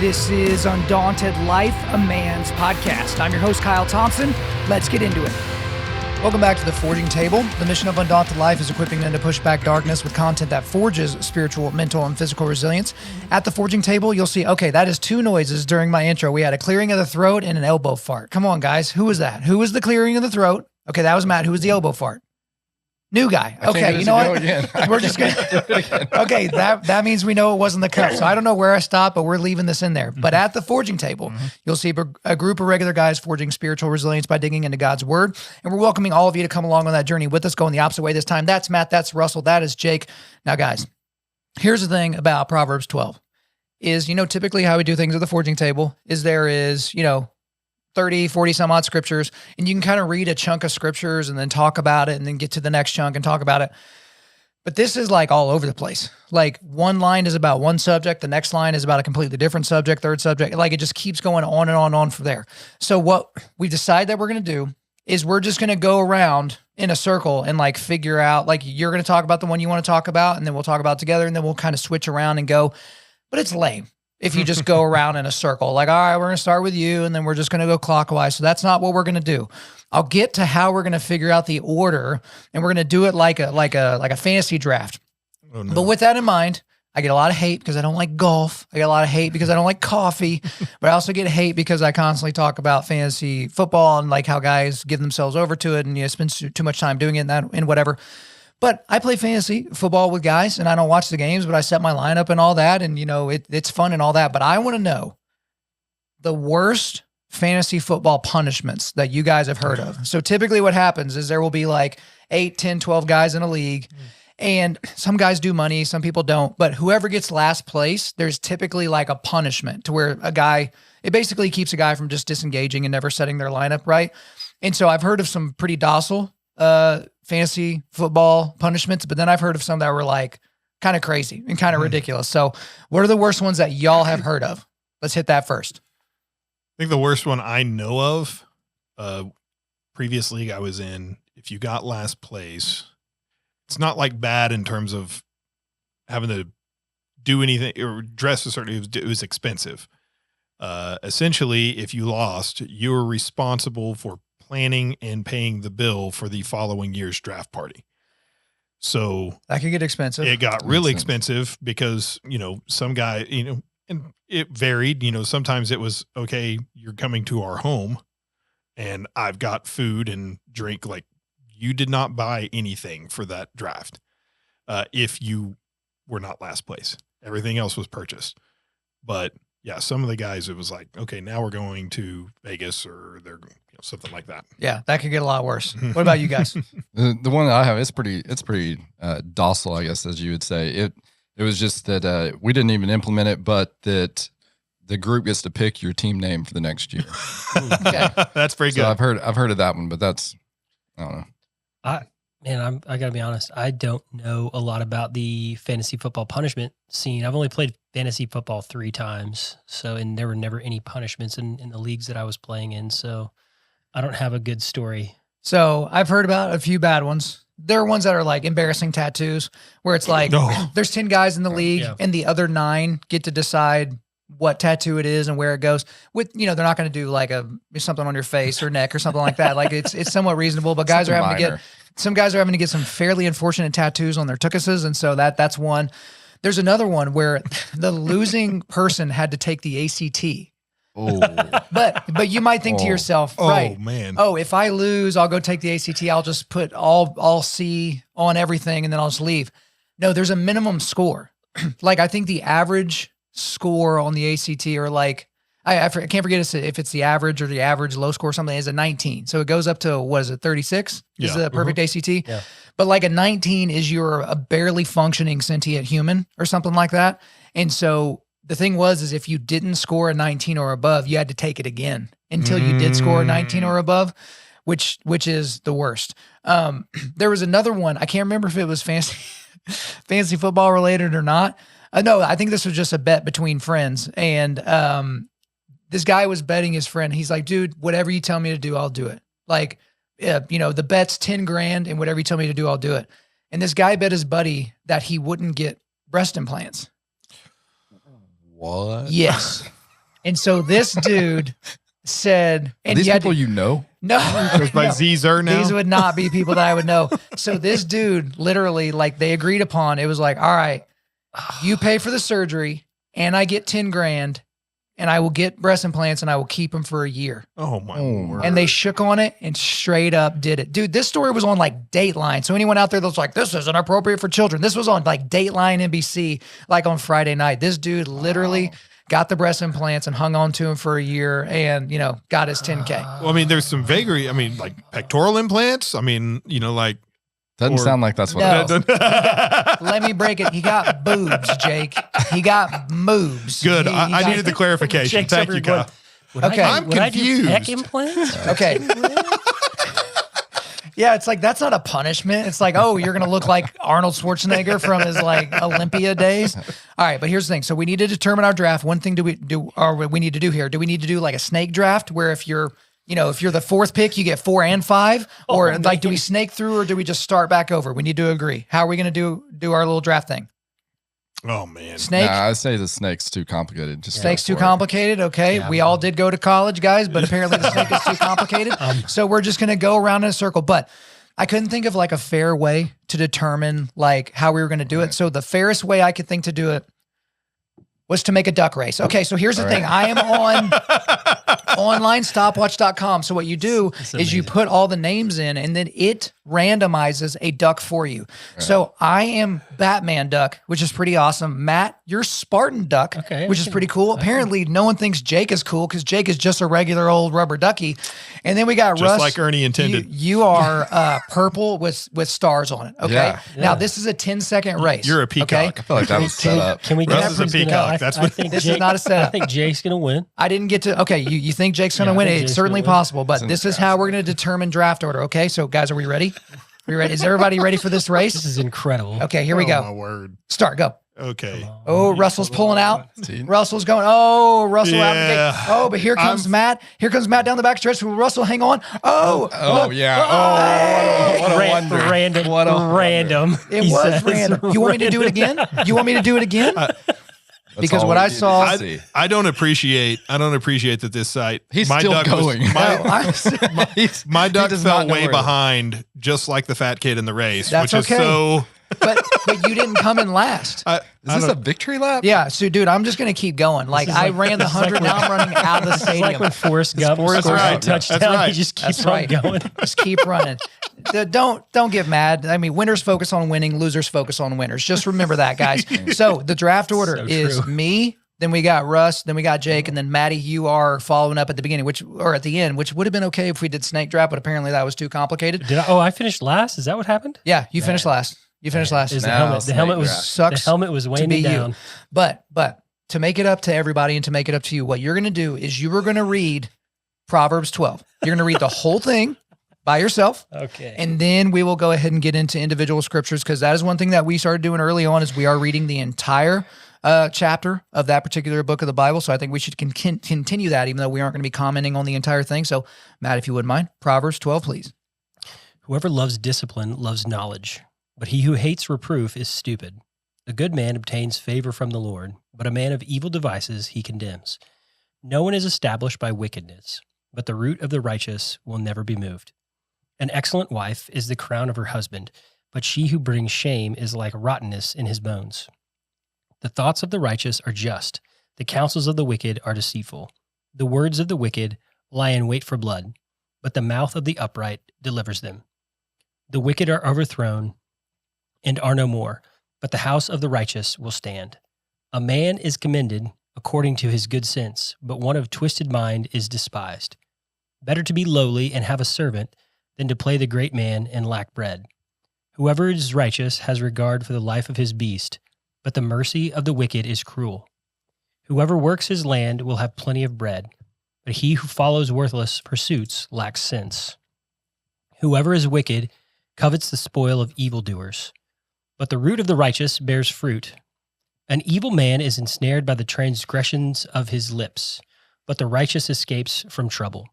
This is Undaunted.Life, a man's podcast. I'm your host, Kyle Thompson. Let's get into it. Welcome back to the Forging Table. The mission of Undaunted.Life is equipping men to push back darkness with content that forges spiritual, mental, and physical resilience. At the Forging Table, you'll see, okay, that is two noises during my intro. We had a clearing of the throat and an elbow fart. Come on, guys. Who was that? Who was the clearing of the throat? Okay, that was Matt. Who was the elbow fart? New guy. Okay, you know what? We're just going to... Okay, that means we know it wasn't the cup. So I don't know where I stopped, but we're leaving this in there. But at the Forging Table, you'll see a group of regular guys forging spiritual resilience by digging into God's Word. And we're welcoming all of you to come along on that journey with us, going the opposite way this time. That's Matt, that's Russell, that is Jake. Now, guys, here's the thing about Proverbs 12 is, typically how we do things at the Forging Table is there is, 30, 40 some odd scriptures, and you can kind of read a chunk of scriptures and then talk about it and then get to the next chunk and talk about it. But this is like all over the place. Like one line is about one subject, the next line is about a completely different subject, third subject. Like it just keeps going on and on and on from there. So what we decide that we're going to do is we're just going to go around in a circle and like figure out, like you're going to talk about the one you want to talk about, and then we'll talk about it together, and then we'll kind of switch around and go, but it's lame if you just go around in a circle. Like, all right, we're going to start with you, and then we're just going to go clockwise. So that's not what we're going to do. I'll get to how we're going to figure out the order, and we're going to do it like a fantasy draft. Oh, no. But with that in mind, I get a lot of hate because I don't like golf. I get a lot of hate because I don't like coffee, but I also get hate because I constantly talk about fantasy football and like how guys give themselves over to it and spend too much time doing it and whatever. But I play fantasy football with guys, and I don't watch the games, but I set my lineup and all that, and, it's fun and all that. But I want to know the worst fantasy football punishments that you guys have heard of. So typically what happens is there will be like 8, 10, 12 guys in a league, and some guys do money, some people don't. But whoever gets last place, there's typically like a punishment to where it basically keeps a guy from just disengaging and never setting their lineup right. And so I've heard of some pretty docile fantasy football punishments, but then I've heard of some that were like kind of crazy and kind of ridiculous. So what are the worst ones that y'all have heard of? Let's hit that first. I think the worst one I know of, previous league I was in, if you got last place, it's not like bad in terms of having to do anything or dress a certain, it was expensive. Essentially, if you lost, you were responsible for planning and paying the bill for the following year's draft party. So that could get expensive. It got really expensive because, some guy, and it varied, sometimes it was, okay, you're coming to our home and I've got food and drink. Like you did not buy anything for that draft. If you were not last place, everything else was purchased. But yeah, some of the guys, it was like, okay, now we're going to Vegas or they're something like that. Yeah, that could get a lot worse. What about you guys? The one that I have, it's pretty docile, I guess, as you would say. It was just that we didn't even implement it, but that the group gets to pick your team name for the next year. Okay. That's pretty good. So I've heard of that one, but that's, I don't know. I gotta be honest. I don't know a lot about the fantasy football punishment scene. I've only played fantasy football 3 times. And there were never any punishments in the leagues that I was playing in. So I don't have a good story. So I've heard about a few bad ones. There are ones that are like embarrassing tattoos where it's like, there's 10 guys in the league and the other 9 get to decide what tattoo it is and where it goes. With, they're not going to do like something on your face or neck or something like that. Like it's somewhat reasonable, but guys are having some guys are having to get some fairly unfortunate tattoos on their tuchuses. And so that's one. There's another one where the losing person had to take the ACT. Oh, but you might think to yourself, right? Oh man. Oh, if I lose, I'll go take the ACT. I'll just put all C on everything and then I'll just leave. No, there's a minimum score. Like I think the average score on the ACT or like, I can't forget if it's the average or the average low score or something is a 19. So it goes up to, what is it? 36 is the perfect ACT. Yeah. But like a 19 is you're a barely functioning sentient human or something like that. And so the thing is if you didn't score a 19 or above, you had to take it again until you did score a 19 or above, which is the worst. There was another one. I can't remember if it was fantasy football related or not. No, I think this was just a bet between friends. And this guy was betting his friend. He's like, dude, whatever you tell me to do, I'll do it. Like, the bet's 10 grand and whatever you tell me to do, I'll do it. And this guy bet his buddy that he wouldn't get breast implants. What? Yes. And so this dude said, Are and these you had people to, you know? no, Goes by no, Zer now. these would not be people that I would know. So this dude literally, like they agreed upon, it was like, all right, you pay for the surgery and I get 10 grand and I will get breast implants and I will keep them for a year. Oh my Oh, word. And they shook on it and straight up did it. Dude, this story was on like Dateline. So anyone out there that's like, this isn't appropriate for children. This was on like Dateline NBC, like on Friday night. This dude literally got the breast implants and hung on to him for a year and, you know, got his 10K. Well, I mean, there's some vagary. I mean, like pectoral implants. I mean, you know, like Doesn't Or- sound like that's what No. it is. Let me break it. He got boobs, Jake. He got moobs. Good. He I got- needed the clarification. Jake's Thank over you, going, Kyle. Would Okay. I, I'm would I do confused. peck implants? Okay. Yeah, it's like that's not a punishment. It's like, oh, you're gonna look like Arnold Schwarzenegger from his like Olympia days. All right, but here's the thing. So we need to determine our draft. One thing we need to do here. Do we need to do like a snake draft where if you're the fourth pick, you get 4 and 5, or like do we snake through, or do we just start back over? We need to agree. How are we gonna do our little draft thing? Oh man. Snake. Nah, I say the snake's too complicated. Just Snake's go too for it. complicated. Okay. Yeah. We all did go to college, guys, but apparently the snake is too complicated. So we're just going to go around in a circle. But I couldn't think of like a fair way to determine like how we were going to do it. So the fairest way I could think to do it was to make a duck race. Okay. So here's the thing. I am on onlinestopwatch.com. So what you do That's is you amazing. put all the names in and then it randomizes a duck for you. So I am Batman duck, which is pretty awesome. Matt, you're Spartan duck, Okay, which is pretty cool. Apparently no one thinks Jake is cool because Jake is just a regular old rubber ducky. And then we got Just Russ. like Ernie intended. You are purple with stars on it. Okay. Yeah. Now this is a 10-second race. You're a peacock. I feel like that was set up. Can we Russ get is a who's gonna- peacock. I- That's I what- think This is Jake- not a setup. I think Jake's going to win. I didn't get to. Okay, you think Jake's going to Yeah, I win? think It's Jake's certainly gonna win. possible, but It's in this the is how we're going to determine draft order. Okay, so guys, are we ready? We ready? Is everybody ready for this This race? is incredible. Okay, here we Oh, go. my word. Start. Go. Okay. Oh, Russell's pulling out. See? Russell's going. Oh, Russell out of the Yeah. gate. Oh, but here comes Matt. Here comes Matt down the back stretch. Will Russell hang on? Oh, Oh, look. yeah. Oh, what a wonder. Random. What a wonder. Random. It he was says. random. You want me to do it again? You want me to do it again? That's Because all what we I needed saw- to see. I don't appreciate that this site. He's my still duck going. Was, my, No, I- my He duck does fell not know way where- behind, just like the fat kid in the race, That's which is okay. so. but you didn't come in last. I Is this don't- a victory lap? Yeah, so dude, I'm just gonna keep going. Like is I like- ran the this is like 100, now I'm running out of the It's like stadium. when Forrest Gump Forrest scores Gump. a touchdown. That's right. He just keeps That's on right. going. Just keep running. Don't get mad. I mean, winners focus on winning, losers focus on winners. Just remember that, guys. So the draft order So is true. me, then we got Russ, then we got Jake, and then Maddie, you are following up at the beginning, or at the end, which would have been okay if we did snake draft, but apparently that was too complicated. Did I? Oh, I finished last. Is that what happened? Yeah, you finished last. You finished last. Is Now the helmet? The snake helmet was draft. Sucks The helmet was to weighing be me you. down. But to make it up to everybody and to make it up to you, what you're going to do is you are going to read Proverbs 12. You're going to read the whole thing by yourself. Okay. And then we will go ahead and get into individual scriptures, because that is one thing that we started doing early on is we are reading the entire chapter of that particular book of the Bible. So I think we should continue that, even though we aren't going to be commenting on the entire thing. So Matt, if you wouldn't mind, Proverbs 12, please. Whoever loves discipline loves knowledge, but he who hates reproof is stupid. A good man obtains favor from the Lord, but a man of evil devices he condemns. No one is established by wickedness, but the root of the righteous will never be moved. An excellent wife is the crown of her husband, but she who brings shame is like rottenness in his bones. The thoughts of the righteous are just. The counsels of the wicked are deceitful. The words of the wicked lie in wait for blood, but the mouth of the upright delivers them. The wicked are overthrown and are no more, but the house of the righteous will stand. A man is commended according to his good sense, but one of twisted mind is despised. Better to be lowly and have a servant than to play the great man and lack bread. Whoever is righteous has regard for the life of his beast, but the mercy of the wicked is cruel. Whoever works his land will have plenty of bread, but he who follows worthless pursuits lacks sense. Whoever is wicked covets the spoil of evildoers, but the root of the righteous bears fruit. An evil man is ensnared by the transgressions of his lips, but the righteous escapes from trouble.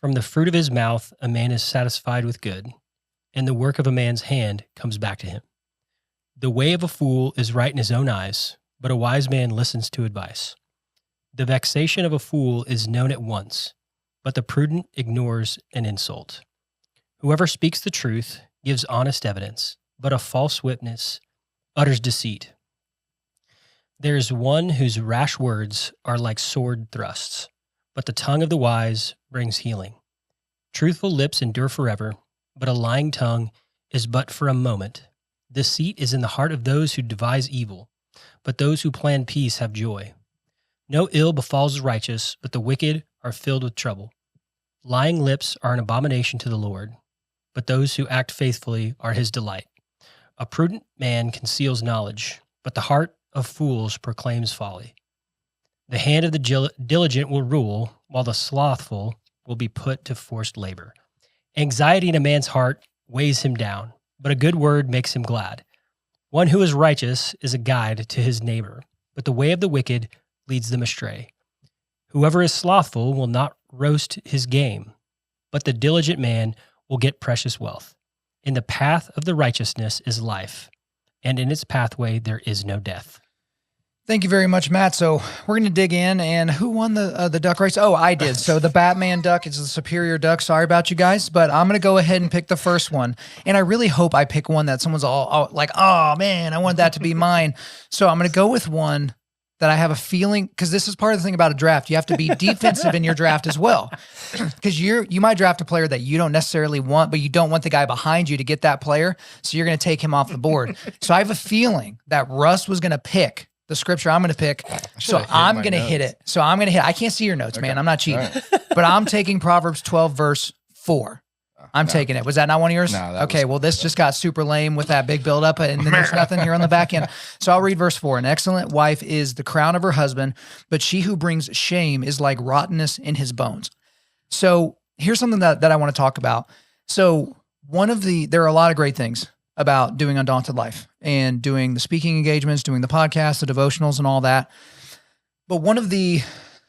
From the fruit of his mouth a man is satisfied with good, and the work of a man's hand comes back to him. The way of a fool is right in his own eyes, but a wise man listens to advice. The vexation of a fool is known at once, but the prudent ignores an insult. Whoever speaks the truth gives honest evidence, but a false witness utters deceit. There is one whose rash words are like sword thrusts, but the tongue of the wise brings healing. Truthful lips endure forever, but a lying tongue is but for a moment. Deceit is in the heart of those who devise evil, but those who plan peace have joy. No ill befalls the righteous, but the wicked are filled with trouble. Lying lips are an abomination to the Lord, but those who act faithfully are his delight. A prudent man conceals knowledge, but the heart of fools proclaims folly. The hand of the diligent will rule, while the slothful will be put to forced labor. Anxiety in a man's heart weighs him down, but a good word makes him glad. One who is righteous is a guide to his neighbor, but the way of the wicked leads them astray. Whoever is slothful will not roast his game, but the diligent man will get precious wealth. In the path of the righteousness is life, and in its pathway there is no death. Thank you very much, Matt. So we're going to dig in. And who won the duck race? Oh, I did. So the Batman duck is the superior duck. Sorry about you guys, but I'm going to go ahead and pick the first one. And I really hope I pick one that someone's all like, oh man, I want that to be mine. So I'm going to go with one that I have a feeling, because this is part of the thing about a draft. You have to be defensive in your draft as well. Because you might draft a player that you don't necessarily want, but you don't want the guy behind you to get that player. So you're going to take him off the board. So I have a feeling that Russ was going to pick the scripture I'm going to pick. So I'm going to hit it. So I'm going to hit. I can't see your notes, man. I'm not cheating. Right. But I'm taking Proverbs 12, verse 4. I'm taking it. Was that not one of yours? No. Okay, well, this just got super lame with that big buildup, and then there's nothing here on the back end. So I'll read verse 4. An excellent wife is the crown of her husband, but she who brings shame is like rottenness in his bones. So here's something that I want to talk about. So there are a lot of great things about doing Undaunted Life and doing the speaking engagements, doing the podcast, the devotionals and all that. But one of the,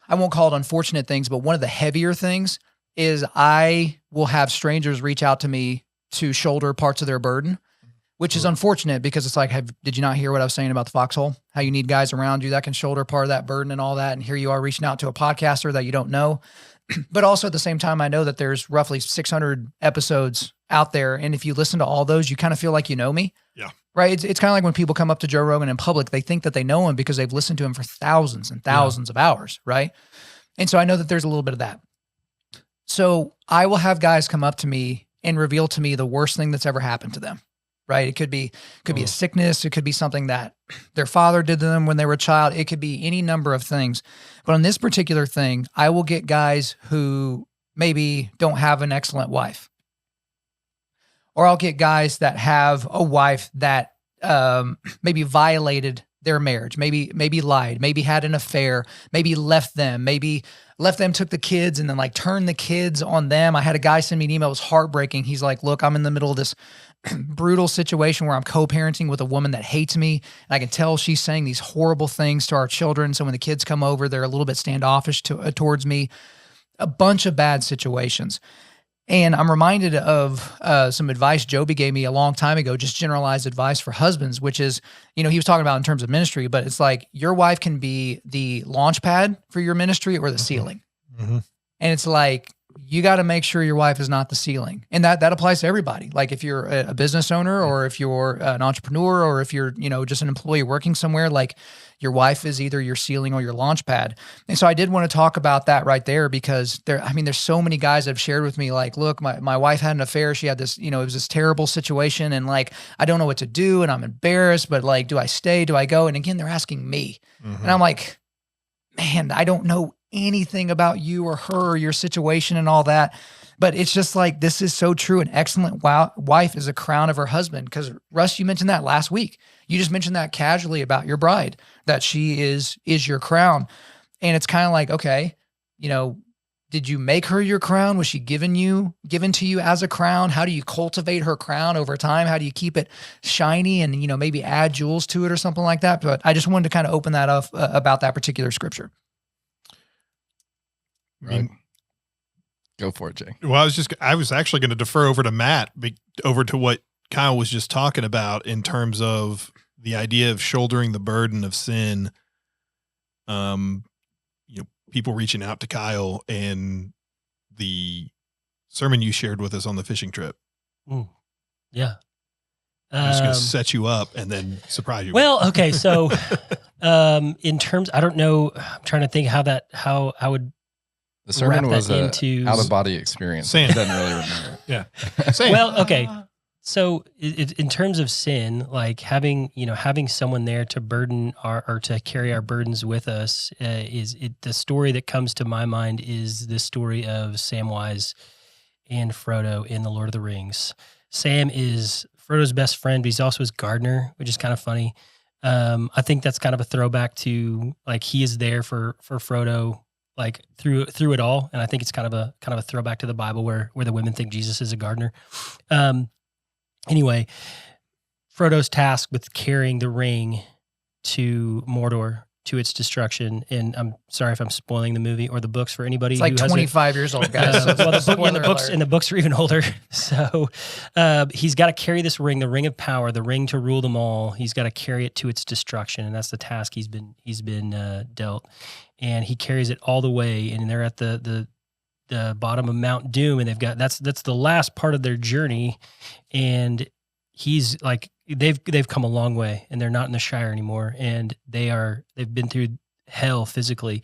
I won't call it unfortunate things, but one of the heavier things is I will have strangers reach out to me to shoulder parts of their burden, which is unfortunate because it's like, did you not hear what I was saying about the foxhole? How you need guys around you that can shoulder part of that burden and all that. And here you are reaching out to a podcaster that you don't know. But also at the same time, I know that there's roughly 600 episodes out there. And if you listen to all those, you kind of feel like you know me. Yeah. Right? It's kind of like when people come up to Joe Rogan in public, they think that they know him because they've listened to him for thousands and thousands of hours, right? And so I know that there's a little bit of that. So I will have guys come up to me and reveal to me the worst thing that's ever happened to them, right? It could be a sickness. It could be something that their father did to them when they were a child. It could be any number of things. But on this particular thing, I will get guys who maybe don't have an excellent wife. Or I'll get guys that have a wife that maybe violated their marriage, maybe lied, maybe had an affair, maybe left them, took the kids and then like turned the kids on them. I had a guy send me an email. It was heartbreaking. He's like, look, I'm in the middle of this brutal situation where I'm co-parenting with a woman that hates me. And I can tell she's saying these horrible things to our children. So when the kids come over, they're a little bit standoffish towards me. A bunch of bad situations. And I'm reminded of some advice Joby gave me a long time ago, just generalized advice for husbands, which is, he was talking about in terms of ministry, but it's like your wife can be the launch pad for your ministry or the ceiling. Mm-hmm. And it's like, you got to make sure your wife is not the ceiling. And that applies to everybody. Like if you're a business owner or if you're an entrepreneur or if you're, just an employee working somewhere, like your wife is either your ceiling or your launch pad. And so I did want to talk about that right there because there's so many guys that have shared with me, like, look, my wife had an affair. She had this, it was this terrible situation. And like, I don't know what to do. And I'm embarrassed, but like, do I stay? Do I go? And again, they're asking me. Mm-hmm. And I'm like, man, I don't know anything about you or her or your situation and all that. But it's just like, this is so true. An excellent wife is a crown of her husband. Because Russ, you mentioned that last week. You just mentioned that casually about your bride, that she is your crown. And it's kind of like, okay, did you make her your crown? Was she given to you as a crown? How do you cultivate her crown over time? How do you keep it shiny and, maybe add jewels to it or something like that? But I just wanted to kind of open that up about that particular scripture. Right. Go for it, Jay. Well, I was actually going to defer over to Matt, over to what Kyle was just talking about in terms of the idea of shouldering the burden of sin. people reaching out to Kyle and the sermon you shared with us on the fishing trip. Yeah. I'm just going to set you up and then surprise you. Well, okay. So, in terms, I don't know, I'm trying to think how I would. The sermon wrap was that a into- out of body experience. Sam. He doesn't really remember. Yeah. Same. Well, okay. So in terms of sin, like having someone there to burden or to carry our burdens with us, the story that comes to my mind is the story of Samwise and Frodo in The Lord of the Rings. Sam is Frodo's best friend, but he's also his gardener, which is kind of funny. I think that's kind of a throwback to like he is there for Frodo like through it all, and I think it's kind of a throwback to the Bible where the women think Jesus is a gardener. Anyway, Frodo's tasked with carrying the ring to Mordor to its destruction. And I'm sorry if I'm spoiling the movie or the books for anybody. It's like who 25 years old, guys. So well, spoiler the books are even older. So he's got to carry this ring, the ring of power, the ring to rule them all. He's got to carry it to its destruction, and that's the task he's been dealt. And he carries it all the way, and they're at the bottom of Mount Doom, and they've got that's the last part of their journey, and he's like they've come a long way, and they're not in the Shire anymore, and they've been through hell physically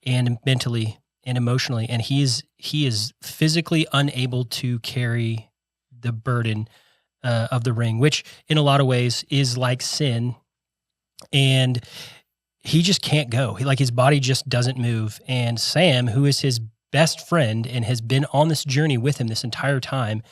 and mentally and emotionally, and he is physically unable to carry the burden of the ring, which in a lot of ways is like sin, and he just can't go. His body just doesn't move, and Sam, who is his best friend and has been on this journey with him this entire time.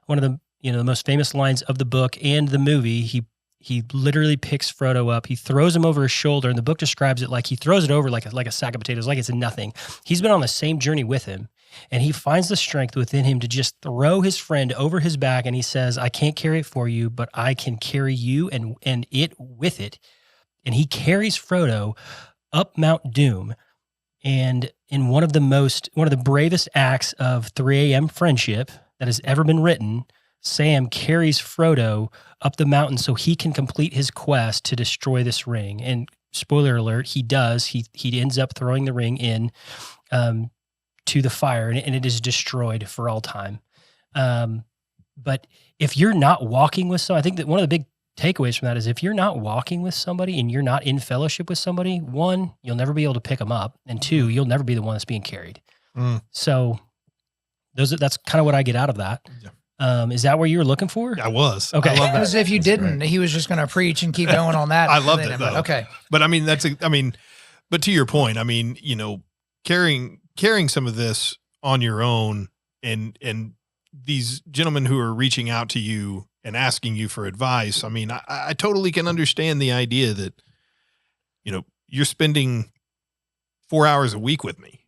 One of the the most famous lines of the book and the movie, he literally picks Frodo up, he throws him over his shoulder, and the book describes it like he throws it over like a sack of potatoes, like it's nothing. He's been on the same journey with him, and he finds the strength within him to just throw his friend over his back, and he says, "I can't carry it for you, but I can carry you and it with it." And he carries Frodo up Mount Doom. And in one of the bravest acts of 3 a.m. friendship that has ever been written, Sam carries Frodo up the mountain so he can complete his quest to destroy this ring. And spoiler alert, he does. He ends up throwing the ring in to the fire, and it is destroyed for all time. But if you're not walking with someone, I think that one of the big takeaways from that is if you're not walking with somebody and you're not in fellowship with somebody, one, you'll never be able to pick them up, and two, you'll never be the one that's being carried. So that's kind of what I get out of that. Yeah. Is that what you were looking for? I was. Okay. I love that. Because if you didn't, he was just going to preach and keep going on that. I loved it though. Okay. But I mean, but to your point, I mean, carrying some of this on your own, and these gentlemen who are reaching out to you and asking you for advice. I mean, I totally can understand the idea that, you're spending 4 hours a week with me.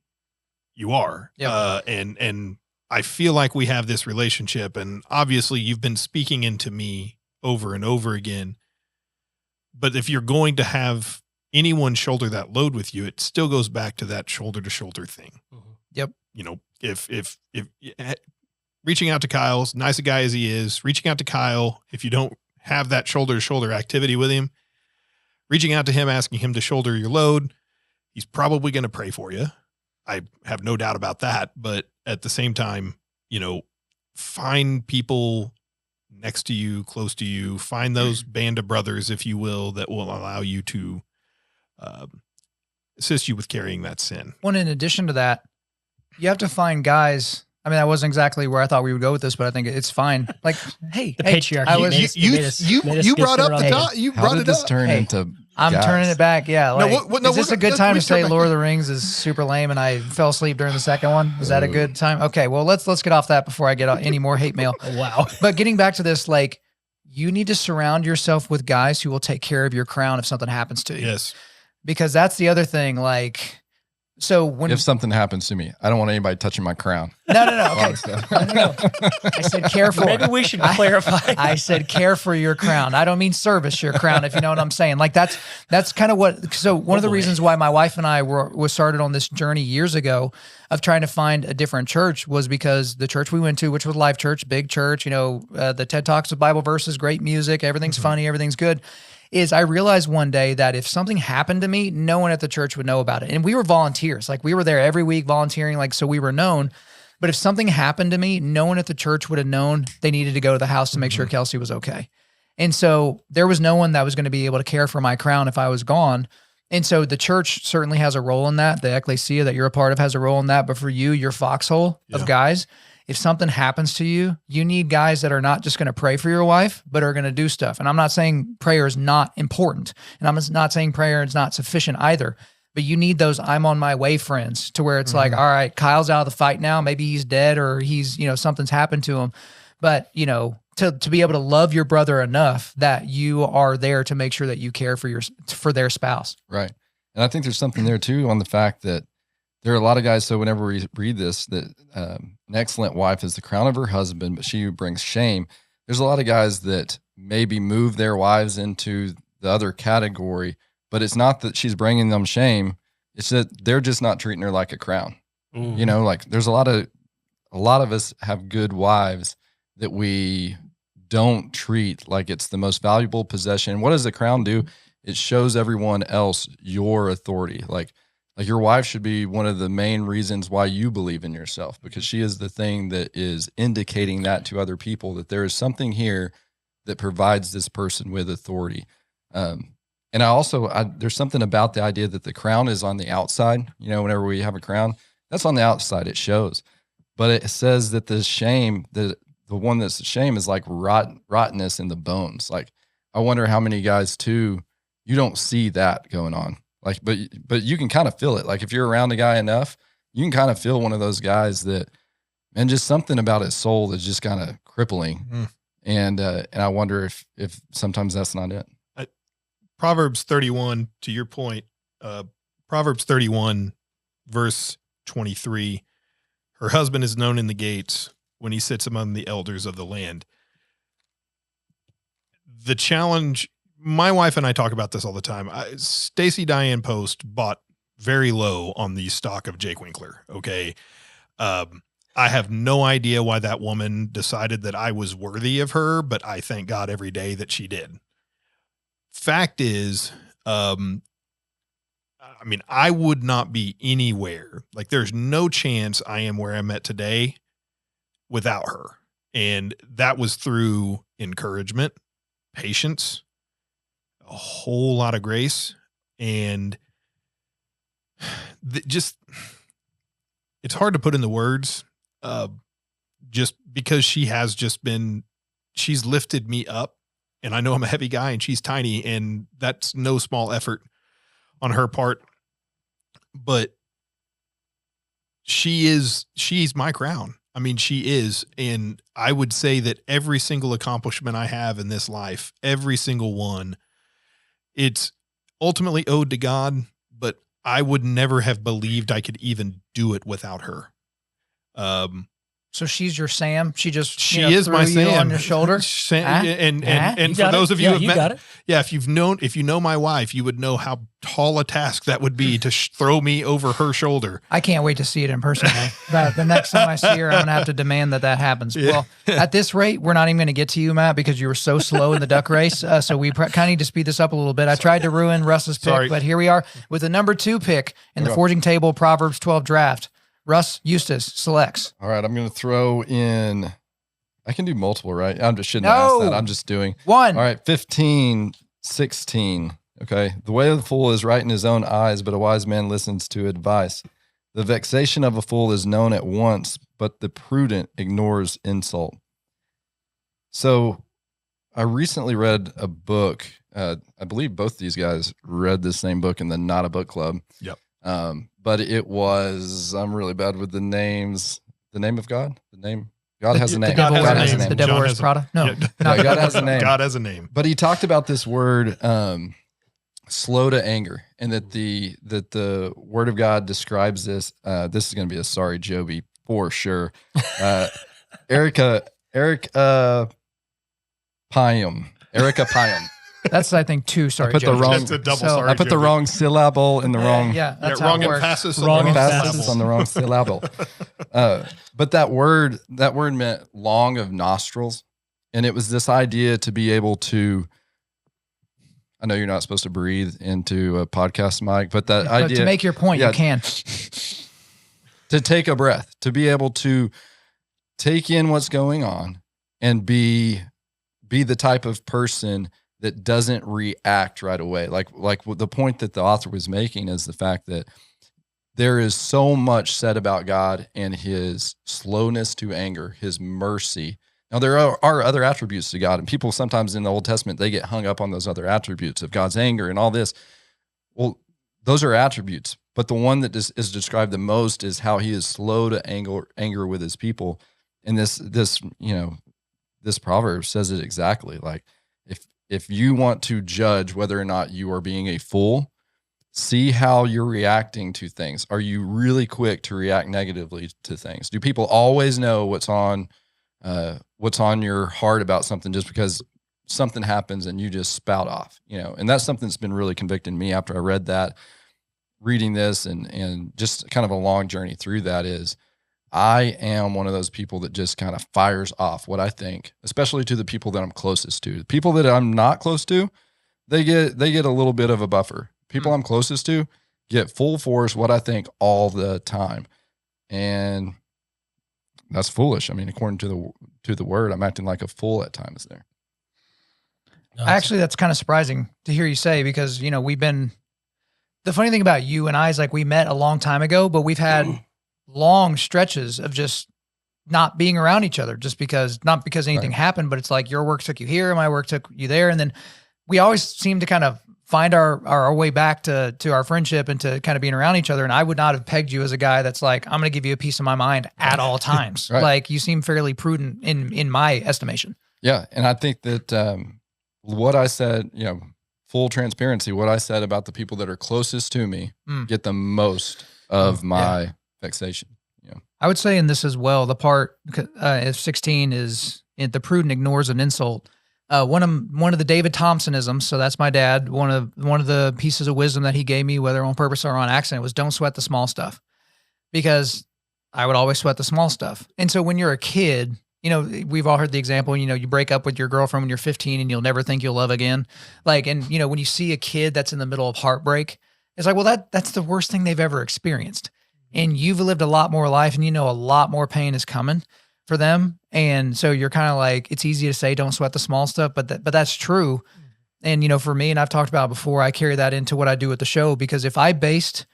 You are. Yep. And I feel like we have this relationship, and obviously you've been speaking into me over and over again. But if you're going to have anyone shoulder that load with you, it still goes back to that shoulder to shoulder thing. Mm-hmm. Yep. If reaching out to Kyle, as nice a guy as he is, reaching out to Kyle, if you don't have that shoulder-to-shoulder activity with him, reaching out to him, asking him to shoulder your load, he's probably going to pray for you. I have no doubt about that. But at the same time, find people next to you, close to you, find those band of brothers, if you will, that will allow you to assist you with carrying that sin. Well, in addition to that, you have to find guys. I mean, that wasn't exactly where I thought we would go with this, but I think it's fine. Like, hey, patriarchy. You brought up the top. You brought it up. Turn into I'm guys? Turning it back. Yeah. Like, is this a good time to say back. Lord of the Rings is super lame and I fell asleep during the second one? Is that a good time? Okay. Well, let's get off that before I get any more hate mail. Wow. But getting back to this, like, you need to surround yourself with guys who will take care of your crown if something happens to you. Yes. Because that's the other thing. Like, so if something happens to me, I don't want anybody touching my crown. No. Okay. No. I said care for. Maybe we should clarify. I said care for your crown. I don't mean service your crown, if you know what I'm saying. Like that's kind of what. So one of the reasons why my wife and I was started on this journey years ago of trying to find a different church was because the church we went to, which was Life Church, big church, the TED Talks with Bible verses, great music, everything's funny, everything's good. is I realized one day that if something happened to me, no one at the church would know about it. And we were volunteers. Like we were there every week volunteering, like, so we were known. But if something happened to me, no one at the church would have known they needed to go to the house to make sure Kelsey was okay. And so there was no one that was going to be able to care for my crown if I was gone. And so the church certainly has a role in that. The ecclesia that you're a part of has a role in that. But for you, your foxhole of guys, if something happens to you, you need guys that are not just going to pray for your wife, but are going to do stuff. And I'm not saying prayer is not important. And I'm not saying prayer is not sufficient either. But you need those I'm on my way friends to where it's like, all right, Kyle's out of the fight now. Maybe he's dead or he's, something's happened to him. But, to be able to love your brother enough that you are there to make sure that you care for their spouse. Right. And I think there's something there too on the fact that there are a lot of guys. So whenever we read this, that an excellent wife is the crown of her husband, but she who brings shame. There's a lot of guys that maybe move their wives into the other category, but it's not that she's bringing them shame. It's that they're just not treating her like a crown. Like there's a lot of us have good wives that we don't treat like it's the most valuable possession. What does the crown do? It shows everyone else your authority. Like your wife should be one of the main reasons why you believe in yourself, because she is the thing that is indicating that to other people, that there is something here that provides this person with authority. And there's something about the idea that the crown is on the outside. Whenever we have a crown, that's on the outside. It shows, but it says that the shame, the one that's the shame is like rottenness in the bones. Like, I wonder how many guys too, you don't see that going on. Like, but you can kind of feel it. Like if you're around a guy enough, you can kind of feel one of those guys that, and just something about his soul is just kind of crippling. And I wonder if sometimes that's not it. Proverbs 31, to your point, Proverbs 31, verse 23, her husband is known in the gates when he sits among the elders of the land. The challenge, my wife and I talk about this all the time. Stacy Diane Post bought very low on the stock of Jake Winkler. Okay. I have no idea why that woman decided that I was worthy of her, but I thank God every day that she did. Fact is, I would not be anywhere. Like there's no chance I am where I'm at today without her. And that was through encouragement, patience, a whole lot of grace, and it's hard to put in the words, just because she's lifted me up, and I know I'm a heavy guy and she's tiny, and that's no small effort on her part, but she's my crown. I mean, she is. And I would say that every single accomplishment I have in this life, every single one, it's ultimately owed to God, but I would never have believed I could even do it without her. So she's your Sam. She is my Sam on your shoulder. And for those of you who have met, if you know my wife, you would know how tall a task that would be to throw me over her shoulder. I can't wait to see it in person. The next time I see her, I'm gonna have to demand that happens. Yeah. Well, at this rate, we're not even going to get to you, Matt, because you were so slow in the duck race. So we kind of need to speed this up a little bit. I tried to ruin Russ's pick, but here we are with the number 2 pick in the Forging Table Proverbs 12 draft. Russ Eustace selects. All right, I'm going to throw in, I can do multiple, right? I shouldn't ask that. I'm just doing 1. All right, 15, 16. Okay. The way of the fool is right in his own eyes, but a wise man listens to advice. The vexation of a fool is known at once, but the prudent ignores insult. So I recently read a book. I believe both these guys read the same book in the Not a Book Club. Yep. But it was, I'm really bad with the names. The name of God? God has a name. God has a name. The devil John wears Prada? No. No, God has a name. God has a name. But he talked about this word, slow to anger, and that the word of God describes this. This is going to be a sorry Joby for sure. Erica Pyam. That's, I think, 2. Sorry, I put the wrong. That's a double sorry. I put the wrong syllable in the wrong. Yeah, that's wrong how it works. emphasis. Wrong emphasis on the wrong syllable. But that word meant long of nostrils, and it was this idea to be able to I know you're not supposed to breathe into a podcast mic, but that But idea to make your point, yeah, you can. to take a breath, to be able to take in what's going on and be the type of person that doesn't react right away. Like the point that the author was making is the fact that there is so much said about God and his slowness to anger, his mercy. Now, there are other attributes to God, and people sometimes in the Old Testament, they get hung up on those other attributes of God's anger and all this. Well, those are attributes, but the one that is described the most is how he is slow to anger with his people. And this proverb says it exactly. Like, if you want to judge whether or not you are being a fool, see how you're reacting to things. Are you really quick to react negatively to things? Do people always know what's on your heart about something just because something happens and you just spout off? And that's something that's been really convicting me after I read that, reading this, and just kind of a long journey through that is I am one of those people that just kind of fires off what I think, especially to the people that I'm closest to. The people that I'm not close to, they get a little bit of a buffer. People I'm closest to get full force what I think all the time. And that's foolish. I mean, according to the word, I'm acting like a fool at times there. Actually, that's kind of surprising to hear you say, because, the funny thing about you and I is like we met a long time ago, but we've had long stretches of just not being around each other not because anything happened, but it's like your work took you here, my work took you there. And then we always seem to kind of find our way back to our friendship and to kind of being around each other. And I would not have pegged you as a guy that's like, I'm going to give you a piece of my mind at all times. Right. Like, you seem fairly prudent in my estimation. Yeah. And I think that what I said, full transparency, what I said about the people that are closest to me get the most of my vexation. I would say in this as well, the part of 16 is the prudent ignores an insult. One of the David Thompsonisms, so that's my dad, one of the pieces of wisdom that he gave me, whether on purpose or on accident, was don't sweat the small stuff, because I would always sweat the small stuff. And so when you're a kid, we've all heard the example, you break up with your girlfriend when you're 15 and you'll never think you'll love again. Like, and when you see a kid that's in the middle of heartbreak, it's like, well, that's the worst thing they've ever experienced. And you've lived a lot more life and a lot more pain is coming for them. And so you're kind of like, it's easy to say, don't sweat the small stuff, but that's true. And, for me, and I've talked about it before, I carry that into what I do with the show, because if I based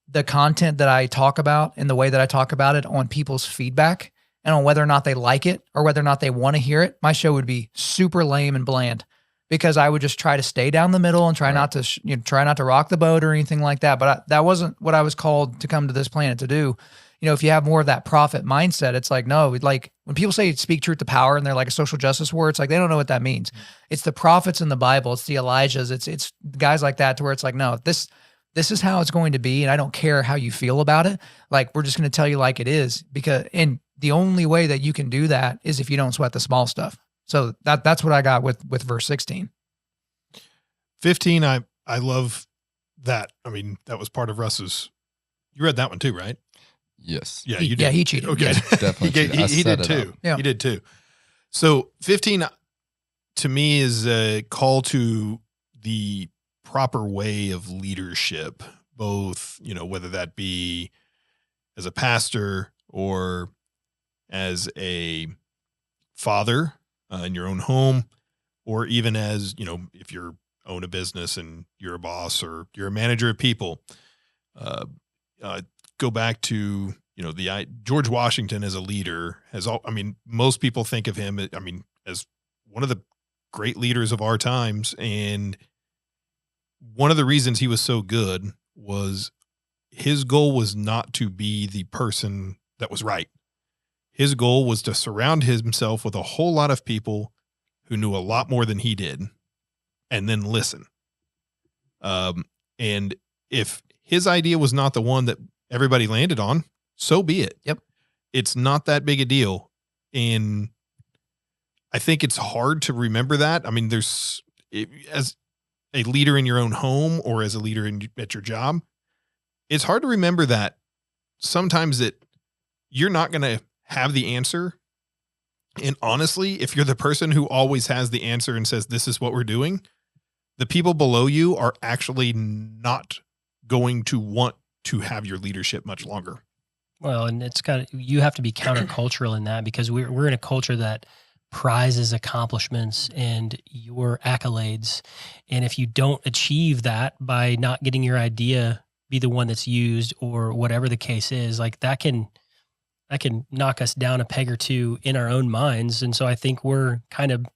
the content that I talk about and the way that I talk about it on people's feedback and on whether or not they like it or whether or not they want to hear it, my show would be super lame and bland, because I would just try to stay down the middle and try not to, try not to rock the boat or anything like that. But that wasn't what I was called to come to this planet to do. If you have more of that prophet mindset, it's like, no, like when people say speak truth to power and they're like a social justice word, it's like, they don't know what that means. It's the prophets in the Bible. It's the Elijahs. It's guys like that, to where it's like, no, this is how it's going to be. And I don't care how you feel about it. Like, we're just going to tell you like it is, and the only way that you can do that is if you don't sweat the small stuff. So that's what I got with verse 16. 15. I love that. I mean, that was part of Russ's, you read that one too, right? Yes. Yeah, you did. Yeah, he cheated. Okay. Yes, definitely. he did too. Yeah. He did too. So 15 to me is a call to the proper way of leadership, both, whether that be as a pastor or as a father in your own home, or even as, if you own a business and you're a boss or you're a manager of people. Go back to, George Washington as a leader most people think of him, as one of the great leaders of our times. And one of the reasons he was so good was his goal was not to be the person that was right. His goal was to surround himself with a whole lot of people who knew a lot more than he did, and then listen. And if his idea was not the one that everybody landed on, so be it. Yep. It's not that big a deal. And I think it's hard to remember that. As a leader in your own home or as a leader at your job, it's hard to remember that sometimes that you're not going to have the answer. And honestly, if you're the person who always has the answer and says, this is what we're doing, the people below you are actually not going to want to have your leadership much longer. Well, and you have to be countercultural in that, because we're in a culture that prizes accomplishments and your accolades. And if you don't achieve that by not getting your idea be the one that's used or whatever the case is, like that can knock us down a peg or two in our own minds. And so I think we're kind of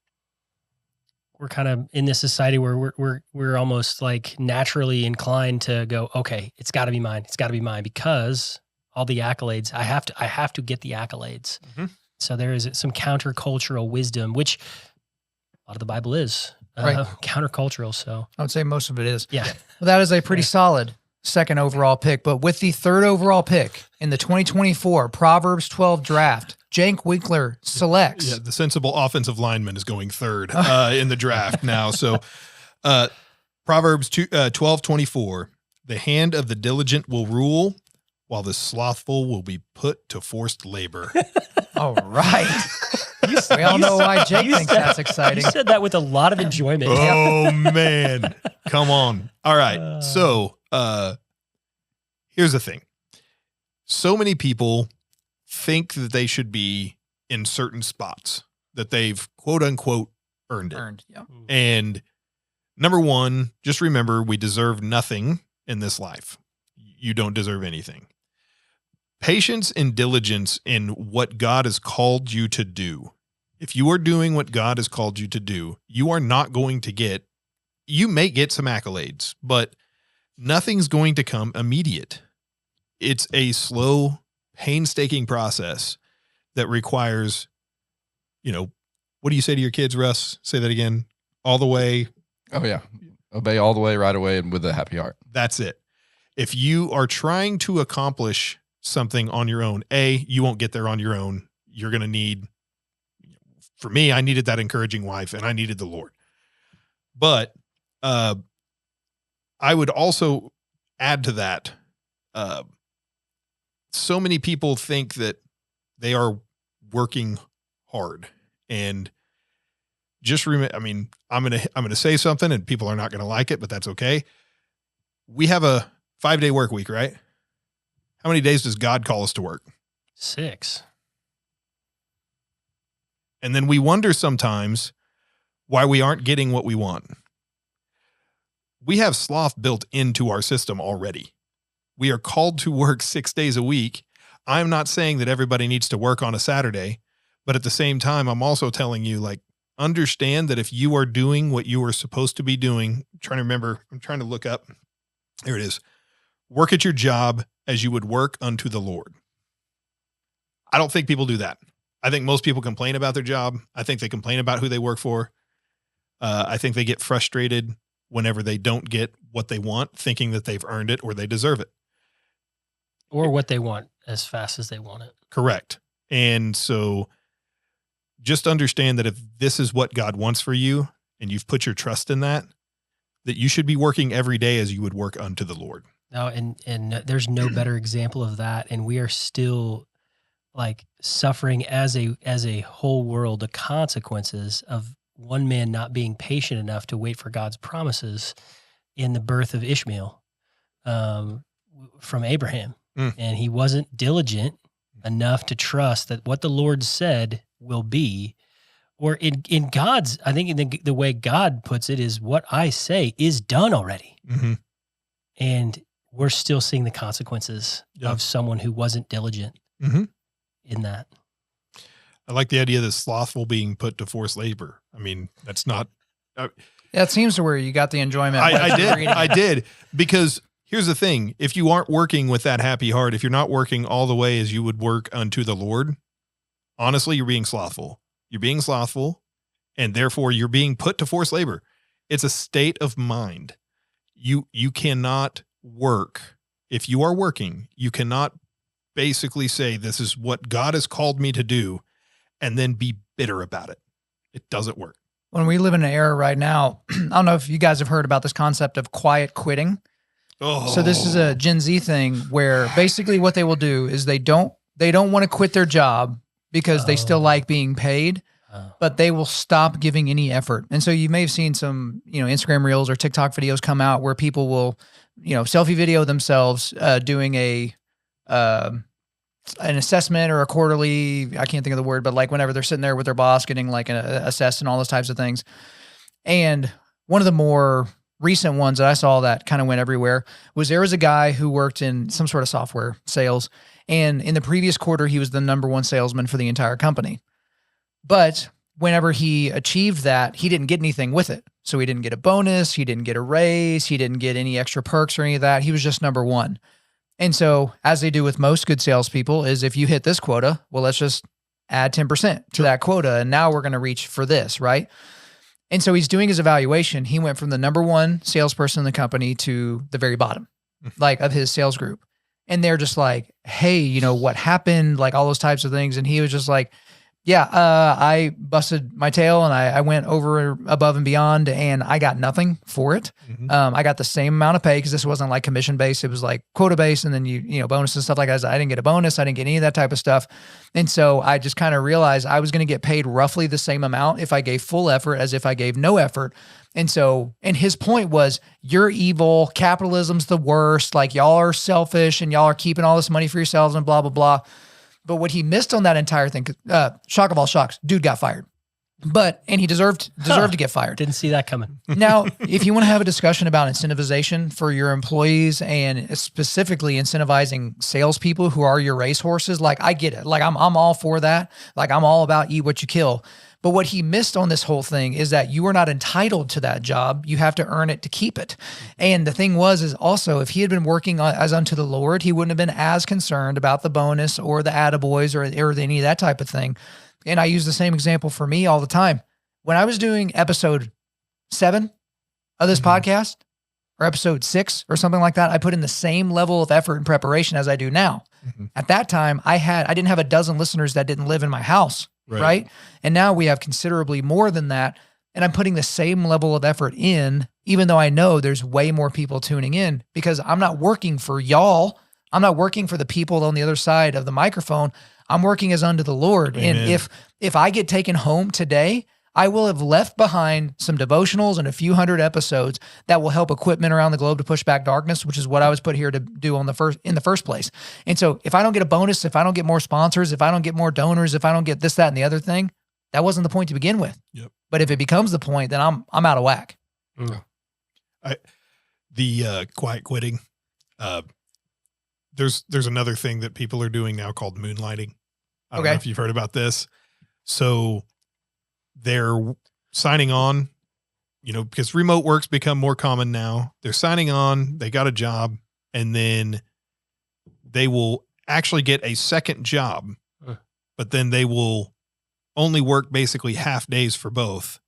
in this society where we're almost like naturally inclined to go, okay, it's got to be mine. It's got to be mine, because all the accolades, I have to get the accolades. Mm-hmm. So there is some countercultural wisdom, which a lot of the Bible is countercultural. So I would say most of it is. Yeah. Well, that is a pretty solid second overall pick. But with the third overall pick in the 2024 Proverbs 12 draft, Jank Winkler selects. Yeah, the sensible offensive lineman is going third in the draft now. So Proverbs 12:24, the hand of the diligent will rule, while the slothful will be put to forced labor. All right. We all know why Jake thinks that's exciting. You said that with a lot of enjoyment. Oh, man. Come on. All right. So here's the thing. So many people think that they should be in certain spots, that they've quote unquote earned it. Yeah. And number one, just remember, we deserve nothing in this life. You don't deserve anything. Patience and diligence in what God has called you to do. If you are doing what God has called you to do, you are not going to you may get some accolades, but nothing's going to come immediate. It's a slow, painstaking process that requires, what do you say to your kids, Russ? Say that again. All the way. Oh, yeah. Obey all the way, right away, and with a happy heart. That's it. If you are trying to accomplish something on your own, you won't get there on your own. You're going to need, for me, I needed that encouraging wife, and I needed the Lord. But I would also add to that, so many people think that they are working hard, and just remember, I'm going to say something and people are not going to like it, but that's okay. We have a 5-day work week, right? How many days does God call us to work? 6. And then we wonder sometimes why we aren't getting what we want. We have sloth built into our system already. We are called to work 6 days a week. I'm not saying that everybody needs to work on a Saturday, but at the same time, I'm also telling you, understand that if you are doing what you are supposed to be doing, I'm trying to look up. There it is. Work at your job as you would work unto the Lord. I don't think people do that. I think most people complain about their job. I think they complain about who they work for. I think they get frustrated whenever they don't get what they want, thinking that they've earned it or they deserve it. Or what they want as fast as they want it. Correct. And so just understand that if this is what God wants for you and you've put your trust in that you should be working every day as you would work unto the Lord. No, and there's no better example of that. And we are still suffering as a whole world the consequences of one man not being patient enough to wait for God's promises in the birth of Ishmael from Abraham. And he wasn't diligent enough to trust that what the Lord said will be, or in God's, I think in the way God puts it is what I say is done already. Mm-hmm. And we're still seeing the consequences of someone who wasn't diligent in that. I like the idea of the slothful being put to forced labor. That's not. That seems to where you got the enjoyment. I did. Because here's the thing. If you aren't working with that happy heart, if you're not working all the way as you would work unto the Lord, honestly, you're being slothful. You're being slothful, and therefore you're being put to forced labor. It's a state of mind. You cannot work. If you are working, you cannot basically say, this is what God has called me to do, and then be bitter about it. It doesn't work. When we live in an era right now, I don't know if you guys have heard about this concept of quiet quitting. Oh. So this is a Gen Z thing where basically what they will do is they don't want to quit their job because they still like being paid. but they will stop giving any effort. And so you may have seen some, Instagram reels or TikTok videos come out where people will, selfie video themselves doing an assessment or a quarterly, I can't think of the word, but like whenever they're sitting there with their boss getting like assessed and all those types of things. And one of the more recent ones that I saw that kind of went everywhere was there was a guy who worked in some sort of software sales. And in the previous quarter, he was the number one salesman for the entire company. But whenever he achieved that, he didn't get anything with it. So he didn't get a bonus. He didn't get a raise. He didn't get any extra perks or any of that. He was just number one. And so as they do with most good salespeople is if you hit this quota, well, let's just add 10% to that quota. And now we're going to reach for this, right? And so he's doing his evaluation. He went from the number one salesperson in the company to the very bottom, like of his sales group. And they're just like, hey, what happened? Like all those types of things. And he was just like, yeah, I busted my tail and I went over above and beyond and I got nothing for it. I got the same amount of pay because this wasn't like commission based. It was like quota based and then you bonuses and stuff like that. I didn't get a bonus. I didn't get any of that type of stuff. And so I just kind of realized I was going to get paid roughly the same amount if I gave full effort as if I gave no effort. And so, and his point was, you're evil. Capitalism's the worst. Like y'all are selfish and y'all are keeping all this money for yourselves and blah, blah, blah. But what he missed on that entire thing, shock of all shocks, dude got fired. And he deserved to get fired. Didn't see that coming. Now, if you want to have a discussion about incentivization for your employees and specifically incentivizing salespeople who are your racehorses, like I get it. Like I'm all for that. Like I'm all about eat what you kill. But what he missed on this whole thing is that you are not entitled to that job. You have to earn it to keep it. And the thing is also, if he had been working as unto the Lord, he wouldn't have been as concerned about the bonus or the attaboys or any of that type of thing. And I use the same example for me all the time. When I was doing episode 7 of this podcast or episode 6 or something like that, I put in the same level of effort and preparation as I do now. At that time, I didn't have a dozen listeners that didn't live in my house. Right. And now we have considerably more than that. And I'm putting the same level of effort in, even though I know there's way more people tuning in because I'm not working for y'all. I'm not working for the people on the other side of the microphone. I'm working as unto the Lord. Amen. And if I get taken home today, I will have left behind some devotionals and a few hundred episodes that will help equip men around the globe to push back darkness, which is what I was put here to do in the first place. And so if I don't get a bonus, if I don't get more sponsors, if I don't get more donors, if I don't get this, that, and the other thing, that wasn't the point to begin with. Yep. But if it becomes the point, then I'm out of whack. The quiet quitting. There's another thing that people are doing now called moonlighting. I don't know if you've heard about this. So they're signing on, because remote work's become more common now. They're signing on, they got a job, and then they will actually get a second job, but then they will only work basically half days for both.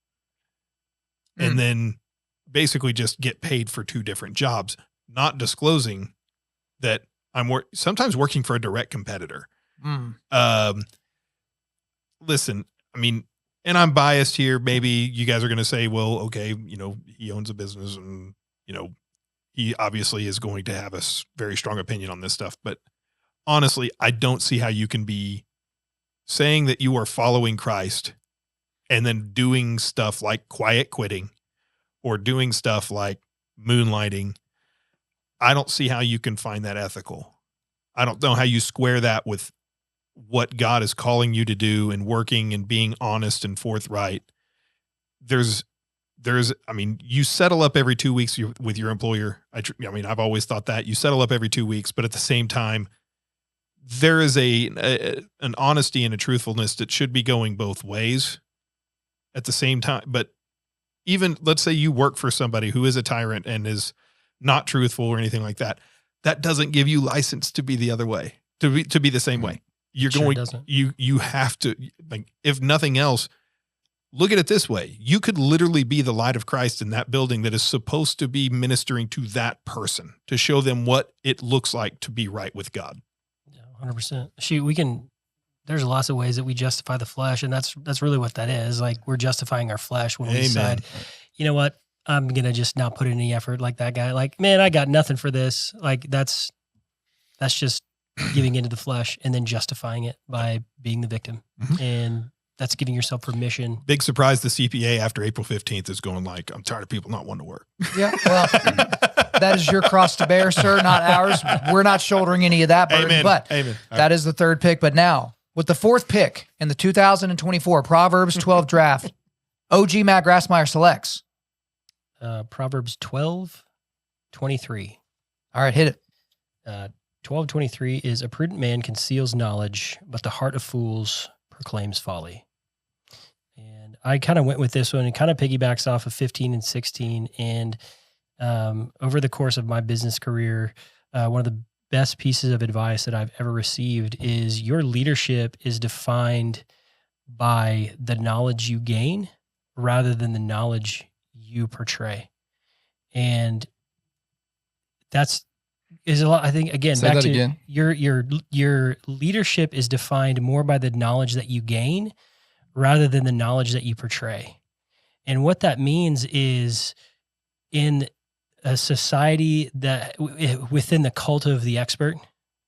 And then basically just get paid for 2 different jobs, not disclosing that I'm sometimes working for a direct competitor. Listen, I mean, and I'm biased here. Maybe you guys are going to say, well, okay, he owns a business and, he obviously is going to have a very strong opinion on this stuff. But honestly, I don't see how you can be saying that you are following Christ and then doing stuff like quiet quitting or doing stuff like moonlighting. I don't see how you can find that ethical. I don't know how you square that with what God is calling you to do and working and being honest and forthright. You settle up every 2 weeks with your employer. I've always thought that you settle up every 2 weeks, but at the same time, there is an honesty and a truthfulness that should be going both ways at the same time. But even let's say you work for somebody who is a tyrant and is not truthful or anything like that. That doesn't give you license to be the other way, to be the same way. You're you have to, like, if nothing else, look at it this way. You could literally be the light of Christ in that building that is supposed to be ministering to that person to show them what it looks like to be right with God. Yeah, 100%. There's lots of ways that we justify the flesh. And that's really what that is. Like, we're justifying our flesh when we decide, you know what, I'm going to just not put in any effort like that guy. Like, man, I got nothing for this. Like, that's just giving into the flesh and then justifying it by being the victim. And that's giving yourself permission. Big surprise, the CPA after April 15th is going like, I'm tired of people not wanting to work. Yeah, well, that is your cross to bear, sir, not ours. We're not shouldering any of that burden. Amen. But Amen. that is the third pick. But now, with the fourth pick in the 2024 Proverbs 12 draft, OG Matt Grassmeyer selects. Proverbs 12:23. All right, hit it. 12:23 is a prudent man conceals knowledge, but the heart of fools proclaims folly. And I kind of went with this one. It kind of piggybacks off of 15 and 16. And over the course of my business career, one of the best pieces of advice that I've ever received is your leadership is defined by the knowledge you gain rather than the knowledge you portray. And is a lot. I think again, Say back that to again. your leadership is defined more by the knowledge that you gain rather than the knowledge that you portray. And what that means is in a society that within the cult of the expert,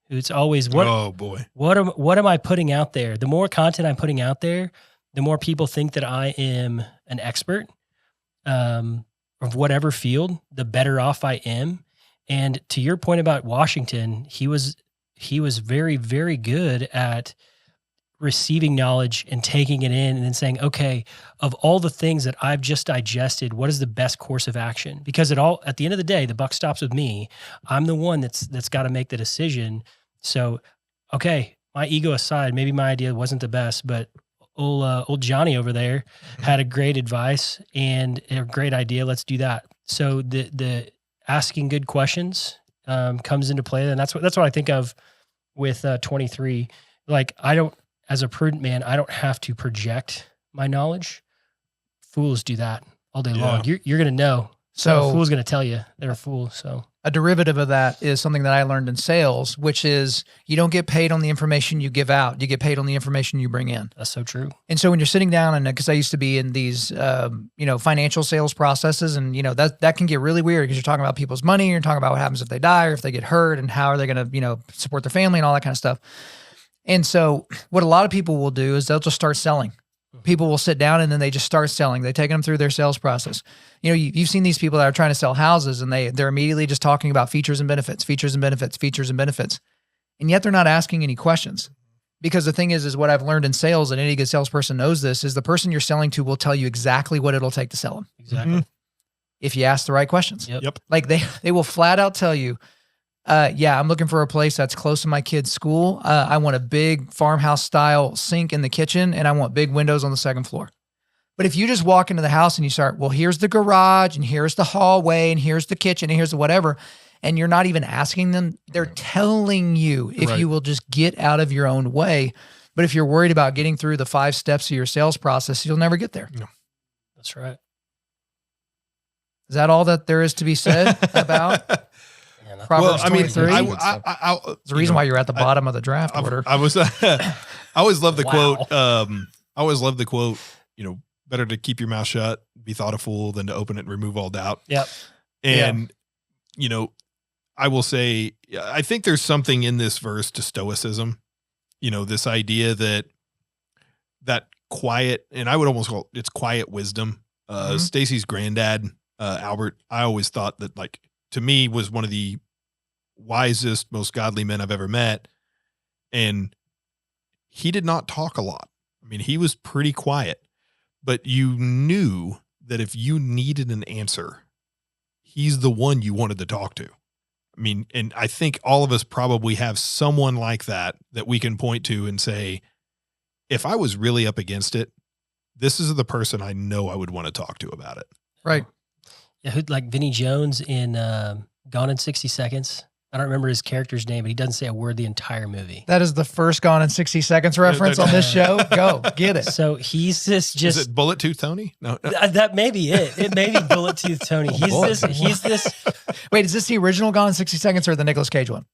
it's always Oh boy. what am I putting out there? The more content I'm putting out there, the more people think that I am an expert of whatever field, the better off I am. And to your point about Washington, he was very, very good at receiving knowledge and taking it in and then saying, okay, of all the things that I've just digested, what is the best course of action? Because at the end of the day, the buck stops with me. I'm the one that's got to make the decision. So, okay, my ego aside, maybe my idea wasn't the best, but old Johnny over there had a great advice and a great idea. Let's do that. So the asking good questions comes into play. And that's what I think of with 23. Like as a prudent man, I don't have to project my knowledge. Fools do that all day long. You're going to know. So a fool's going to tell you they're a fool. So a derivative of that is something that I learned in sales, which is you don't get paid on the information you give out. You get paid on the information you bring in. That's so true. And so when you're sitting down because I used to be in these, financial sales processes and, that can get really weird because you're talking about people's money. You're talking about what happens if they die or if they get hurt and how are they going to, support their family and all that kind of stuff. And so what a lot of people will do is they'll just start selling. People will sit down and then they just start selling. They take them through their sales process. You've seen these people that are trying to sell houses and they're immediately just talking about features and benefits, features and benefits, features and benefits. And yet they're not asking any questions. Because the thing is what I've learned in sales, and any good salesperson knows this, is the person you're selling to will tell you exactly what it'll take to sell them. Exactly. If you ask the right questions. Yep. Like they will flat out tell you, I'm looking for a place that's close to my kid's school. I want a big farmhouse style sink in the kitchen and I want big windows on the second floor. But if you just walk into the house and you start, well, here's the garage and here's the hallway and here's the kitchen and here's the whatever, and you're not even asking them, they're telling you if you will just get out of your own way. But if you're worried about getting through the 5 steps of your sales process, you'll never get there. No. That's right. Is that all that there is to be said about Proverbs 23? There's a reason why you're at the bottom of the draft order. I always love the quote. I always love the quote, better to keep your mouth shut, be thought a fool, than to open it and remove all doubt. Yep. And, I will say, I think there's something in this verse to stoicism, this idea that quiet, and I would almost call it's quiet wisdom. Stacy's granddad, Albert, I always thought that, like, to me, was one of the wisest, most godly men I've ever met. And he did not talk a lot. I mean, he was pretty quiet, but you knew that if you needed an answer, he's the one you wanted to talk to. I mean, and I think all of us probably have someone like that we can point to and say, if I was really up against it, this is the person I know I would want to talk to about it. Right. Yeah, like Vinnie Jones in Gone in 60 Seconds. I don't remember his character's name, but he doesn't say a word the entire movie. That is the first Gone in 60 Seconds reference on this show. Go, get it. So he's just Is it Bullet Tooth Tony? No. That may be it. It may be Bullet Tooth Tony. He's this. Wait, is this the original Gone in 60 Seconds or the Nicolas Cage one?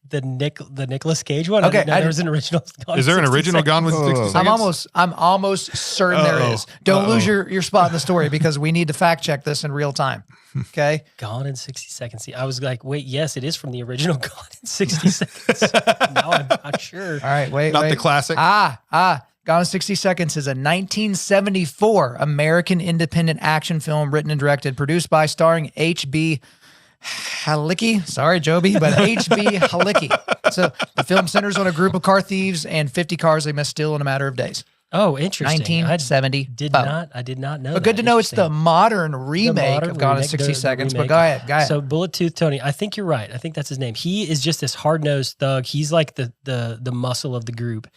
The Nicolas Cage one? Okay. There was an original. Is there an original Gone with 60 Seconds? I'm almost certain there is. Don't lose your spot in the story because we need to fact check this in real time. Okay. Gone in 60 Seconds. See, I was like, wait, yes, it is from the original Gone in 60 Seconds. Now I'm not sure. All right, wait. Not the classic. Gone Gone in 60 Seconds is a 1974 American independent action film written and directed, produced by starring H.B. Halicki. Sorry, Joby, but H.B. Halicki. So the film centers on a group of car thieves and 50 cars they must steal in a matter of days. Oh, interesting. 1970. I did not know But that. good to know it's the modern remake of Gone in 60 Seconds. But go ahead. So Bullet Tooth Tony, I think you're right. I think that's his name. He is just this hard-nosed thug. He's like the muscle of the group.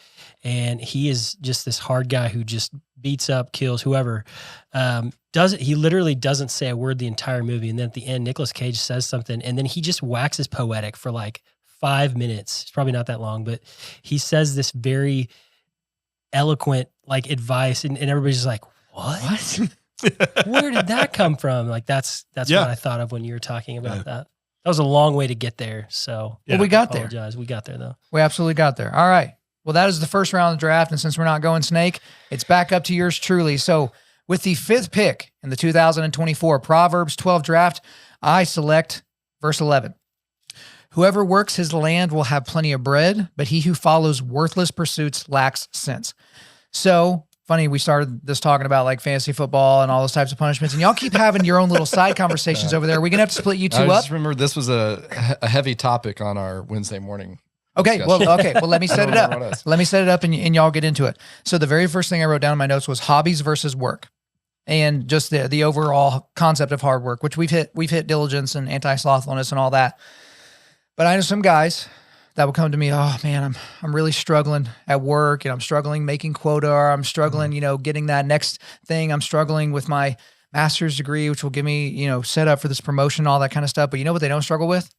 And he is just this hard guy who just beats up, kills whoever. He literally doesn't say a word the entire movie. And then at the end, Nicolas Cage says something, and then he just waxes poetic for like 5 minutes. It's probably not that long, but he says this very eloquent like advice, and everybody's just like, what? Where did that come from? Like that's what I thought of when you were talking about that. That was a long way to get there. So we got there. We got there though. We absolutely got there. All right. Well, that is the first round of the draft. And since we're not going snake, it's back up to yours truly. So with the 5th pick in the 2024 Proverbs 12 draft, I select verse 11. Whoever works his land will have plenty of bread, but he who follows worthless pursuits lacks sense. So funny, we started this talking about like fantasy football and all those types of punishments, and y'all keep having your own little side conversations over there. Are we gonna have to split you two I up? just remember this was a heavy topic on our Wednesday morning. Okay, discussion. well, let me set it up. Let me set it up, and y'all get into it. So the very first thing I wrote down in my notes was hobbies versus work, and just the overall concept of hard work, which we've hit diligence and anti-slothfulness and all that. But I know some guys that will come to me, oh man, I'm really struggling at work, and I'm struggling making quota, or I'm struggling, getting that next thing. I'm struggling with my master's degree, which will give me, set up for this promotion, all that kind of stuff. But you know what they don't struggle with?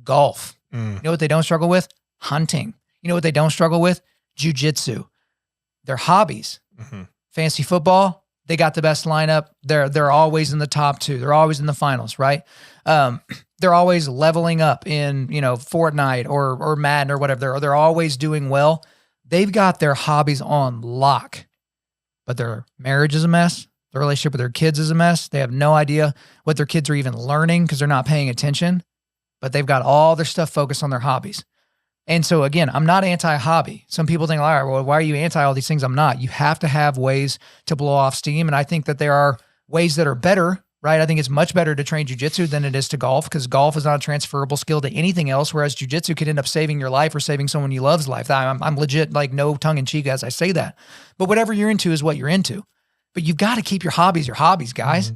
Golf. You know what they don't struggle with? Hunting. You know what they don't struggle with? Jiu-jitsu. Their hobbies. Fantasy football, they got the best lineup. They're always in the top 2. They're always in the finals, right? They're always leveling up in, Fortnite or Madden or whatever. They're always doing well. They've got their hobbies on lock, but their marriage is a mess. Their relationship with their kids is a mess. They have no idea what their kids are even learning because they're not paying attention, but they've got all their stuff focused on their hobbies. And so again, I'm not anti-hobby. Some people think, all right, well, why are you anti all these things? I'm not. You have to have ways to blow off steam. And I think that there are ways that are better, right? I think it's much better to train jiu-jitsu than it is to golf, because golf is not a transferable skill to anything else, whereas jiu-jitsu could end up saving your life or saving someone you love's life. I'm legit, like, no tongue in cheek as I say that. But whatever you're into is what you're into. But you've got to keep your hobbies, guys.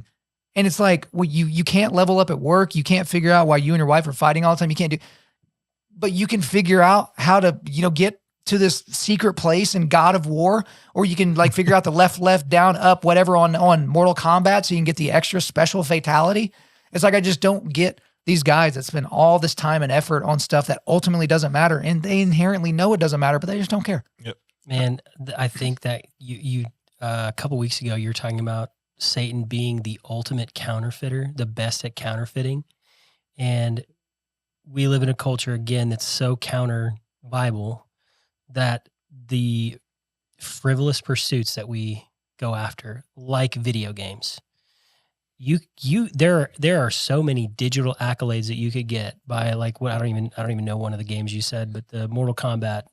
And it's like, well, you can't level up at work. You can't figure out why you and your wife are fighting all the time. You can't do, but you can figure out how to, get to this secret place in God of War, or you can like figure out the left, down, up, whatever on Mortal Kombat, so you can get the extra special fatality. It's like, I just don't get these guys that spend all this time and effort on stuff that ultimately doesn't matter, and they inherently know it doesn't matter, but they just don't care. Yep. Man, I think that you a couple weeks ago, you were talking about Satan being the ultimate counterfeiter, the best at counterfeiting. And we live in a culture, again, that's so counter Bible, that the frivolous pursuits that we go after, like video games, there are so many digital accolades that you could get by, like, what I don't even know one of the games you said, but the Mortal Kombat,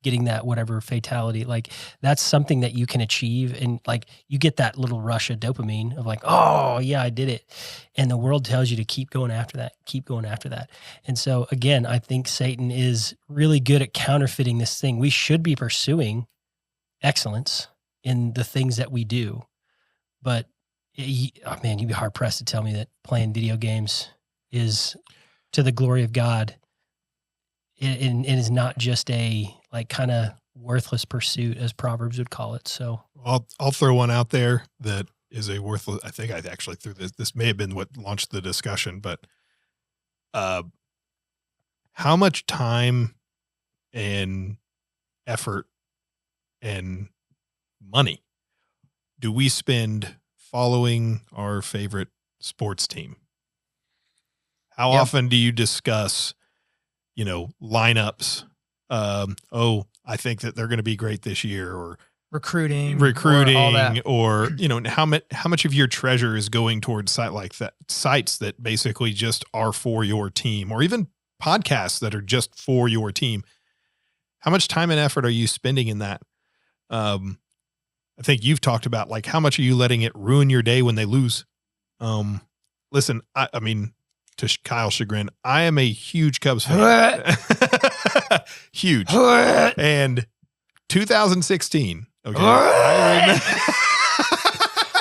getting that whatever fatality, like, that's something that you can achieve, and like, you get that little rush of dopamine of like, oh yeah, I did it. And the world tells you to keep going after that. And so again, I think Satan is really good at counterfeiting this thing. We should be pursuing excellence in the things that we do, but man, you'd be hard pressed to tell me that playing video games is to the glory of God. It is not just a like kind of worthless pursuit, as Proverbs would call it. So I'll throw one out there that is a worthless. I think I actually threw this. This may have been what launched the discussion, but how much time and effort and money do we spend following our favorite sports team? How often do you discuss, lineups? I think that they're going to be great this year, or recruiting, or how much of your treasure is going towards sites that basically just are for your team, or even podcasts that are just for your team. How much time and effort are you spending in that? I think you've talked about like how much are you letting it ruin your day when they lose? Listen, I mean, to Kyle's chagrin, I am a huge Cubs fan. Huge. And 2016. Okay.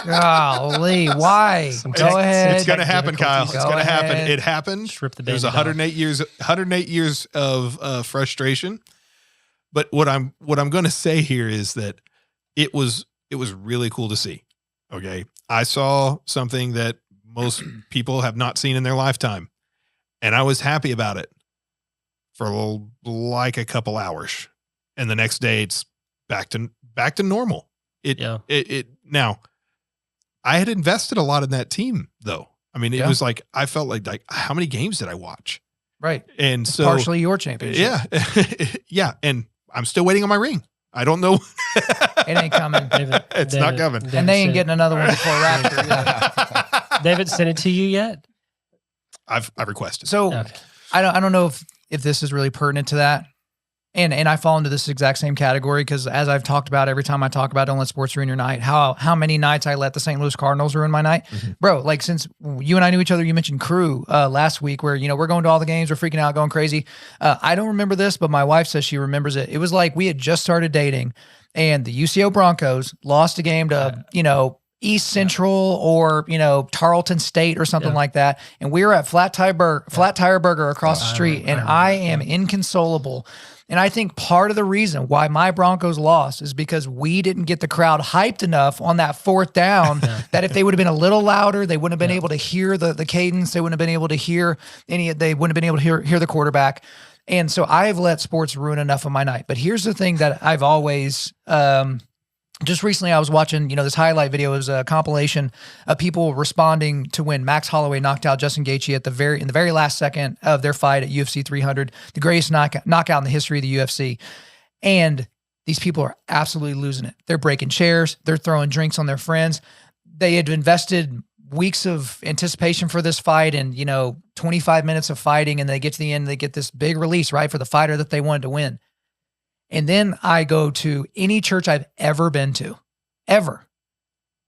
Golly, why? Go ahead. It's going to happen, Kyle. It's going to happen. It happened. There's 108 years of frustration. But what I'm going to say here is that it was really cool to see. Okay. I saw something that most people have not seen in their lifetime, and I was happy about it for like a couple hours. And the next day it's back to normal. Now I had invested a lot in that team though. I mean, it was like, I felt like how many games did I watch? Right. And it's so partially your championship. Yeah. Yeah. And I'm still waiting on my ring. I don't know. It ain't coming. It's not coming. And they ain't getting another one before Raptor. Yeah. They haven't sent it to you yet? I've requested. So okay. I don't know if this is really pertinent to that. And I fall into this exact same category because as I've talked about every time I talk about don't let sports ruin your night, how many nights I let the St. Louis Cardinals ruin my night. Mm-hmm. Bro, like since you and I knew each other, you mentioned crew last week where, we're going to all the games, we're freaking out, going crazy. I don't remember this, but my wife says she remembers it. It was like we had just started dating and the UCO Broncos lost a game to, East Central or, Tarleton State or something like that. And we were at Flat Tire Burger across the street and I am inconsolable. And I think part of the reason why my Broncos lost is because we didn't get the crowd hyped enough on that fourth down that if they would have been a little louder, they wouldn't have been able to hear the cadence. They wouldn't have been able to hear they wouldn't have been able to hear the quarterback. And so I've let sports ruin enough of my night. But here's the thing that I've always, just recently I was watching, this highlight video. It was a compilation of people responding to when Max Holloway knocked out Justin Gaethje in the very last second of their fight at UFC 300, the greatest knockout in the history of the UFC. And these people are absolutely losing it. They're breaking chairs. They're throwing drinks on their friends. They had invested weeks of anticipation for this fight and, 25 minutes of fighting, and they get to the end, they get this big release, right, for the fighter that they wanted to win. And then I go to any church I've ever been to, ever.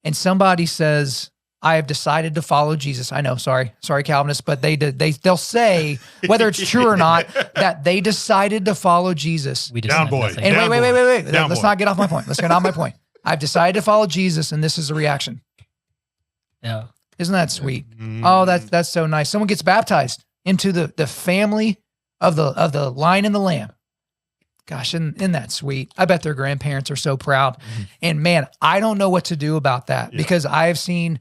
And somebody says, I have decided to follow Jesus. I know, sorry, Calvinists, but they'll say, whether it's true or not, that they decided to follow Jesus. We down boy. And down wait. Down Let's boy. not get off my point. Let's get off my point. I've decided to follow Jesus, and this is the reaction. Yeah. Isn't that sweet? Oh, that's so nice. Someone gets baptized into the family of the Lion and the Lamb. Gosh, isn't that sweet? I bet their grandparents are so proud. Mm-hmm. And man, I don't know what to do about that because I've seen,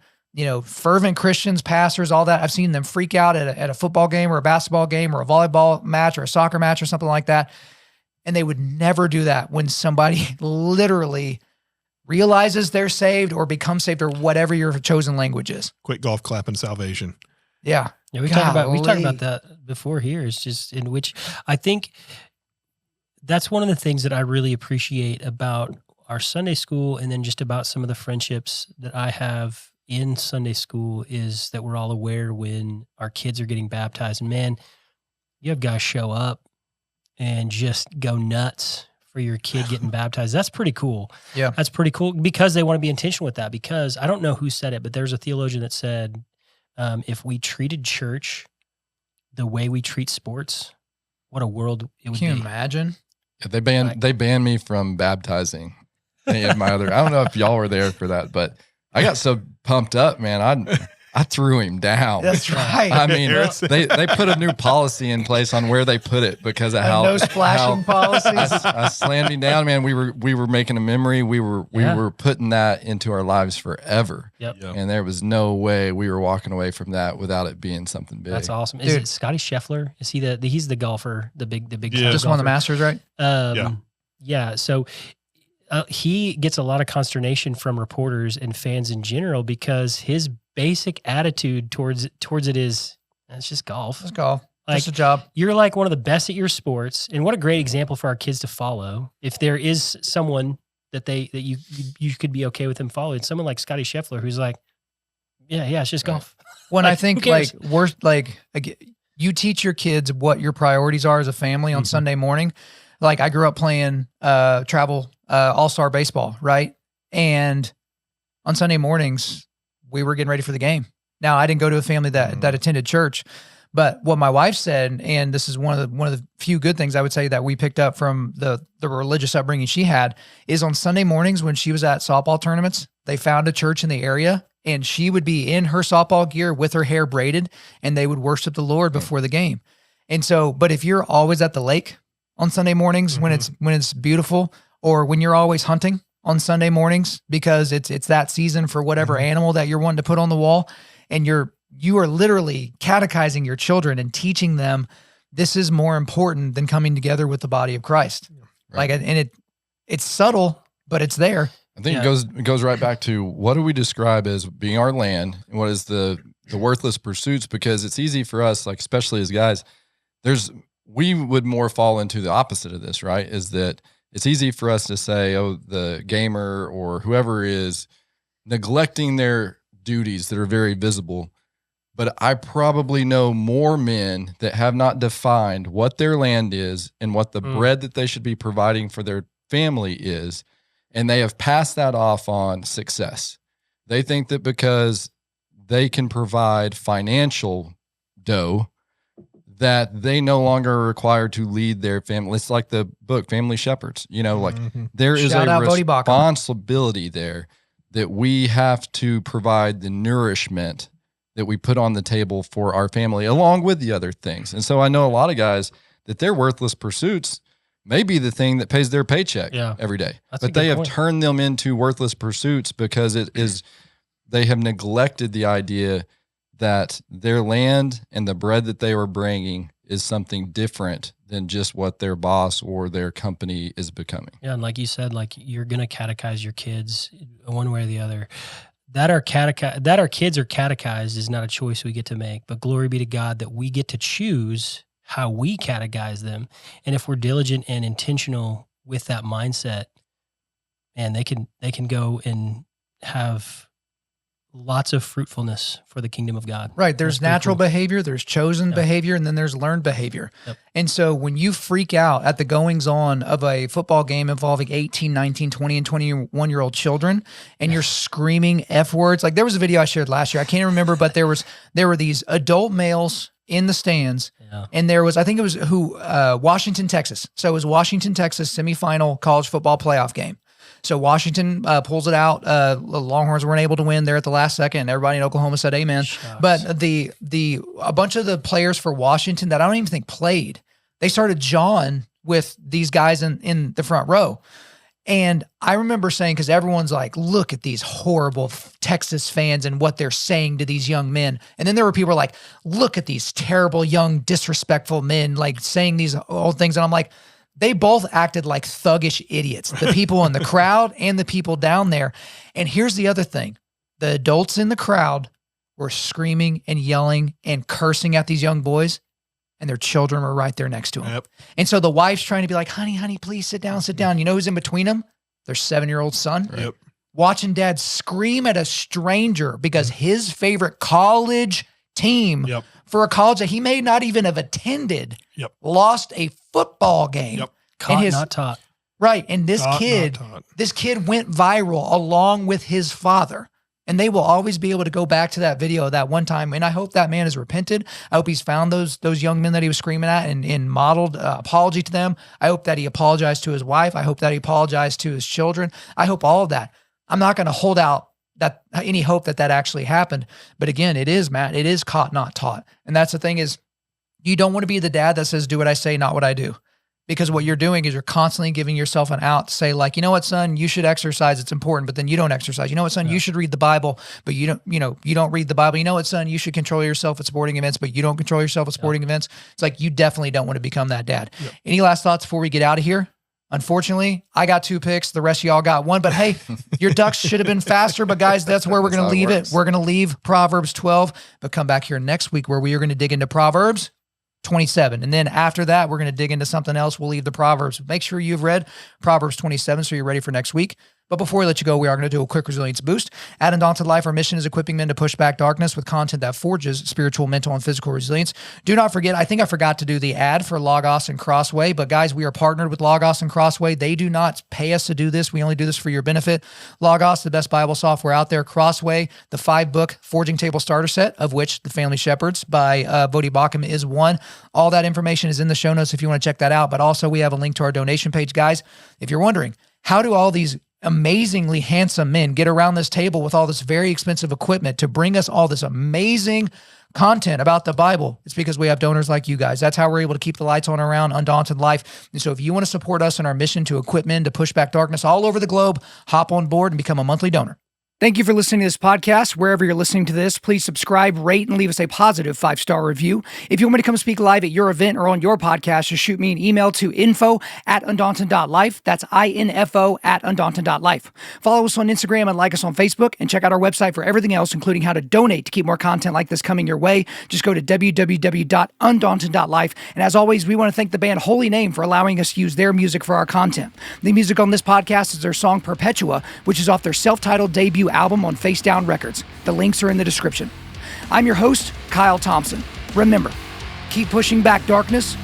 fervent Christians, pastors, all that. I've seen them freak out at a football game or a basketball game or a volleyball match or a soccer match or something like that. And they would never do that when somebody literally realizes they're saved or becomes saved or whatever your chosen language is. Quick golf clap and salvation. Yeah. Yeah, we talked about that before here. It's just in which I think that's one of the things that I really appreciate about our Sunday school and then just about some of the friendships that I have in Sunday school is that we're all aware when our kids are getting baptized. And man, you have guys show up and just go nuts for your kid getting baptized. That's pretty cool. Yeah. That's pretty cool because they want to be intentional with that because I don't know who said it, but there's a theologian that said, if we treated church the way we treat sports, what a world it would be. Can you imagine? Yeah, they banned me from baptizing any of my other. I don't know if y'all were there for that, but I got so pumped up, man. I threw him down. That's right. I mean, they put a new policy in place on where they put it because of how no splashing policies. I slammed him down, man. We were making a memory. We were putting that into our lives forever. Yep. And there was no way we were walking away from that without it being something big. That's awesome. Is it Scotty Scheffler? Is he he's the golfer, the big just won the Masters, right? Yeah. So he gets a lot of consternation from reporters and fans in general because his basic attitude towards it is, it's just golf. It's golf. Like, just a job. You're like one of the best at your sports, and what a great example for our kids to follow. If there is someone that you could be okay with them following, someone like Scotty Scheffler, who's like, yeah, it's just golf. When I think you teach your kids what your priorities are as a family on Sunday morning. Like I grew up playing travel all-star baseball, right? And on Sunday mornings, we were getting ready for the game. Now, I didn't go to a family that attended church, but what my wife said, and this is one of the few good things I would say that we picked up from the religious upbringing she had, is on Sunday mornings when she was at softball tournaments, they found a church in the area, and she would be in her softball gear with her hair braided, and they would worship the Lord before the game. And so, but if you're always at the lake on Sunday mornings when it's beautiful, or when you're always hunting on Sunday mornings because it's that season for whatever animal that you're wanting to put on the wall, and you are literally catechizing your children and teaching them this is more important than coming together with the body of Christ. Right. Like, and it's subtle, but it's there. I think it goes right back to what do we describe as being our land and what is the worthless pursuits, because it's easy for us, like especially as guys, we would more fall into the opposite of this, right? Is that it's easy for us to say, oh, the gamer or whoever is neglecting their duties that are very visible. But I probably know more men that have not defined what their land is and what the bread that they should be providing for their family is. And they have passed that off on success. They think that because they can provide financial dough, that they no longer are required to lead their family. It's like the book, Family Shepherds. You know, like there is a responsibility there that we have to provide the nourishment that we put on the table for our family, along with the other things. And so I know a lot of guys that their worthless pursuits may be the thing that pays their paycheck every day. But they have turned them into worthless pursuits because they have neglected the idea that their land and the bread that they were bringing is something different than just what their boss or their company is becoming. Yeah, and like you said, like you're going to catechize your kids one way or the other. That our kids are catechized is not a choice we get to make, but glory be to God that we get to choose how we catechize them. And if we're diligent and intentional with that mindset, and they can go and have lots of fruitfulness for the kingdom of God. Right. There's natural behavior, there's chosen behavior, and then there's learned behavior. Yep. And so when you freak out at the goings on of a football game involving 18, 19, 20, and 21-year-old children, and you're screaming F words, like there was a video I shared last year, I can't remember, but there were these adult males in the stands, and there was, I think it was Washington, Texas. So it was Washington, Texas semifinal college football playoff game. So Washington pulls it out. The Longhorns weren't able to win there at the last second. Everybody in Oklahoma said amen. Shucks. But a bunch of the players for Washington that I don't even think played, they started jawing with these guys in the front row. And I remember saying, because everyone's like, look at these horrible Texas fans and what they're saying to these young men. And then there were people like, look at these terrible, young, disrespectful men like saying these old things. And I'm like, they both acted like thuggish idiots, the people in the crowd and the people down there. And here's the other thing. The adults in the crowd were screaming and yelling and cursing at these young boys, and their children were right there next to them. Yep. And so the wife's trying to be like, honey, please sit down, sit down. You know who's in between them? Their 7-year-old son. Yep. Watching dad scream at a stranger because his favorite college team for a college that he may not even have attended lost a football game. Caught, not taught. Right. And this kid went viral along with his father. And they will always be able to go back to that video that one time. And I hope that man has repented. I hope he's found those young men that he was screaming at and modeled apology to them. I hope that he apologized to his wife. I hope that he apologized to his children. I hope all of that. I'm not going to hold out any hope that actually happened. But again, it is caught, not taught. And that's the thing is, you don't want to be the dad that says, do what I say, not what I do. Because what you're doing is you're constantly giving yourself an out to say like, you know what, son, you should exercise. It's important, but then you don't exercise. You know what, son, you should read the Bible, but you don't read the Bible. You know what, son, you should control yourself at sporting events, but you don't control yourself at sporting events. It's like, you definitely don't want to become that dad. Yep. Any last thoughts before we get out of here? Unfortunately, I got 2 picks. The rest of y'all got 1. But hey, your Ducks should have been faster. But guys, that's where we're going to leave it. We're going to leave Proverbs 12, but come back here next week where we are going to dig into Proverbs 27. And then after that, we're going to dig into something else. We'll leave the Proverbs. Make sure you've read Proverbs 27 so you're ready for next week. But before we let you go, we are going to do a quick resilience boost. At Undaunted Life, our mission is equipping men to push back darkness with content that forges spiritual, mental, and physical resilience. Do not forget, I think I forgot to do the ad for Logos and Crossway, but guys, we are partnered with Logos and Crossway. They do not pay us to do this. We only do this for your benefit. Logos, the best Bible software out there. Crossway, the 5-book Forging Table Starter Set, of which The Family Shepherds by Bodhi Bacham is one. All that information is in the show notes if you want to check that out. But also, we have a link to our donation page. Guys, if you're wondering, how do all these amazingly handsome men get around this table with all this very expensive equipment to bring us all this amazing content about the Bible? It's because we have donors like you guys. That's how we're able to keep the lights on around Undaunted Life. And so if you want to support us in our mission to equip men to push back darkness all over the globe, hop on board and become a monthly donor. Thank you for listening to this podcast. Wherever you're listening to this, please subscribe, rate, and leave us a positive 5-star review. If you want me to come speak live at your event or on your podcast, just shoot me an email to info@Undaunted.Life. That's info@Undaunted.Life. Follow us on Instagram and like us on Facebook, and check out our website for everything else, including how to donate to keep more content like this coming your way. Just go to www.Undaunted.Life. And as always, we want to thank the band Holy Name for allowing us to use their music for our content. The music on this podcast is their song Perpetua, which is off their self-titled debut album on Face Down Records. The links are in the description. I'm your host, Kyle Thompson. Remember, keep pushing back darkness,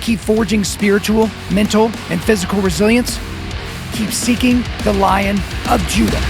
keep forging spiritual, mental, and physical resilience, keep seeking the Lion of Judah.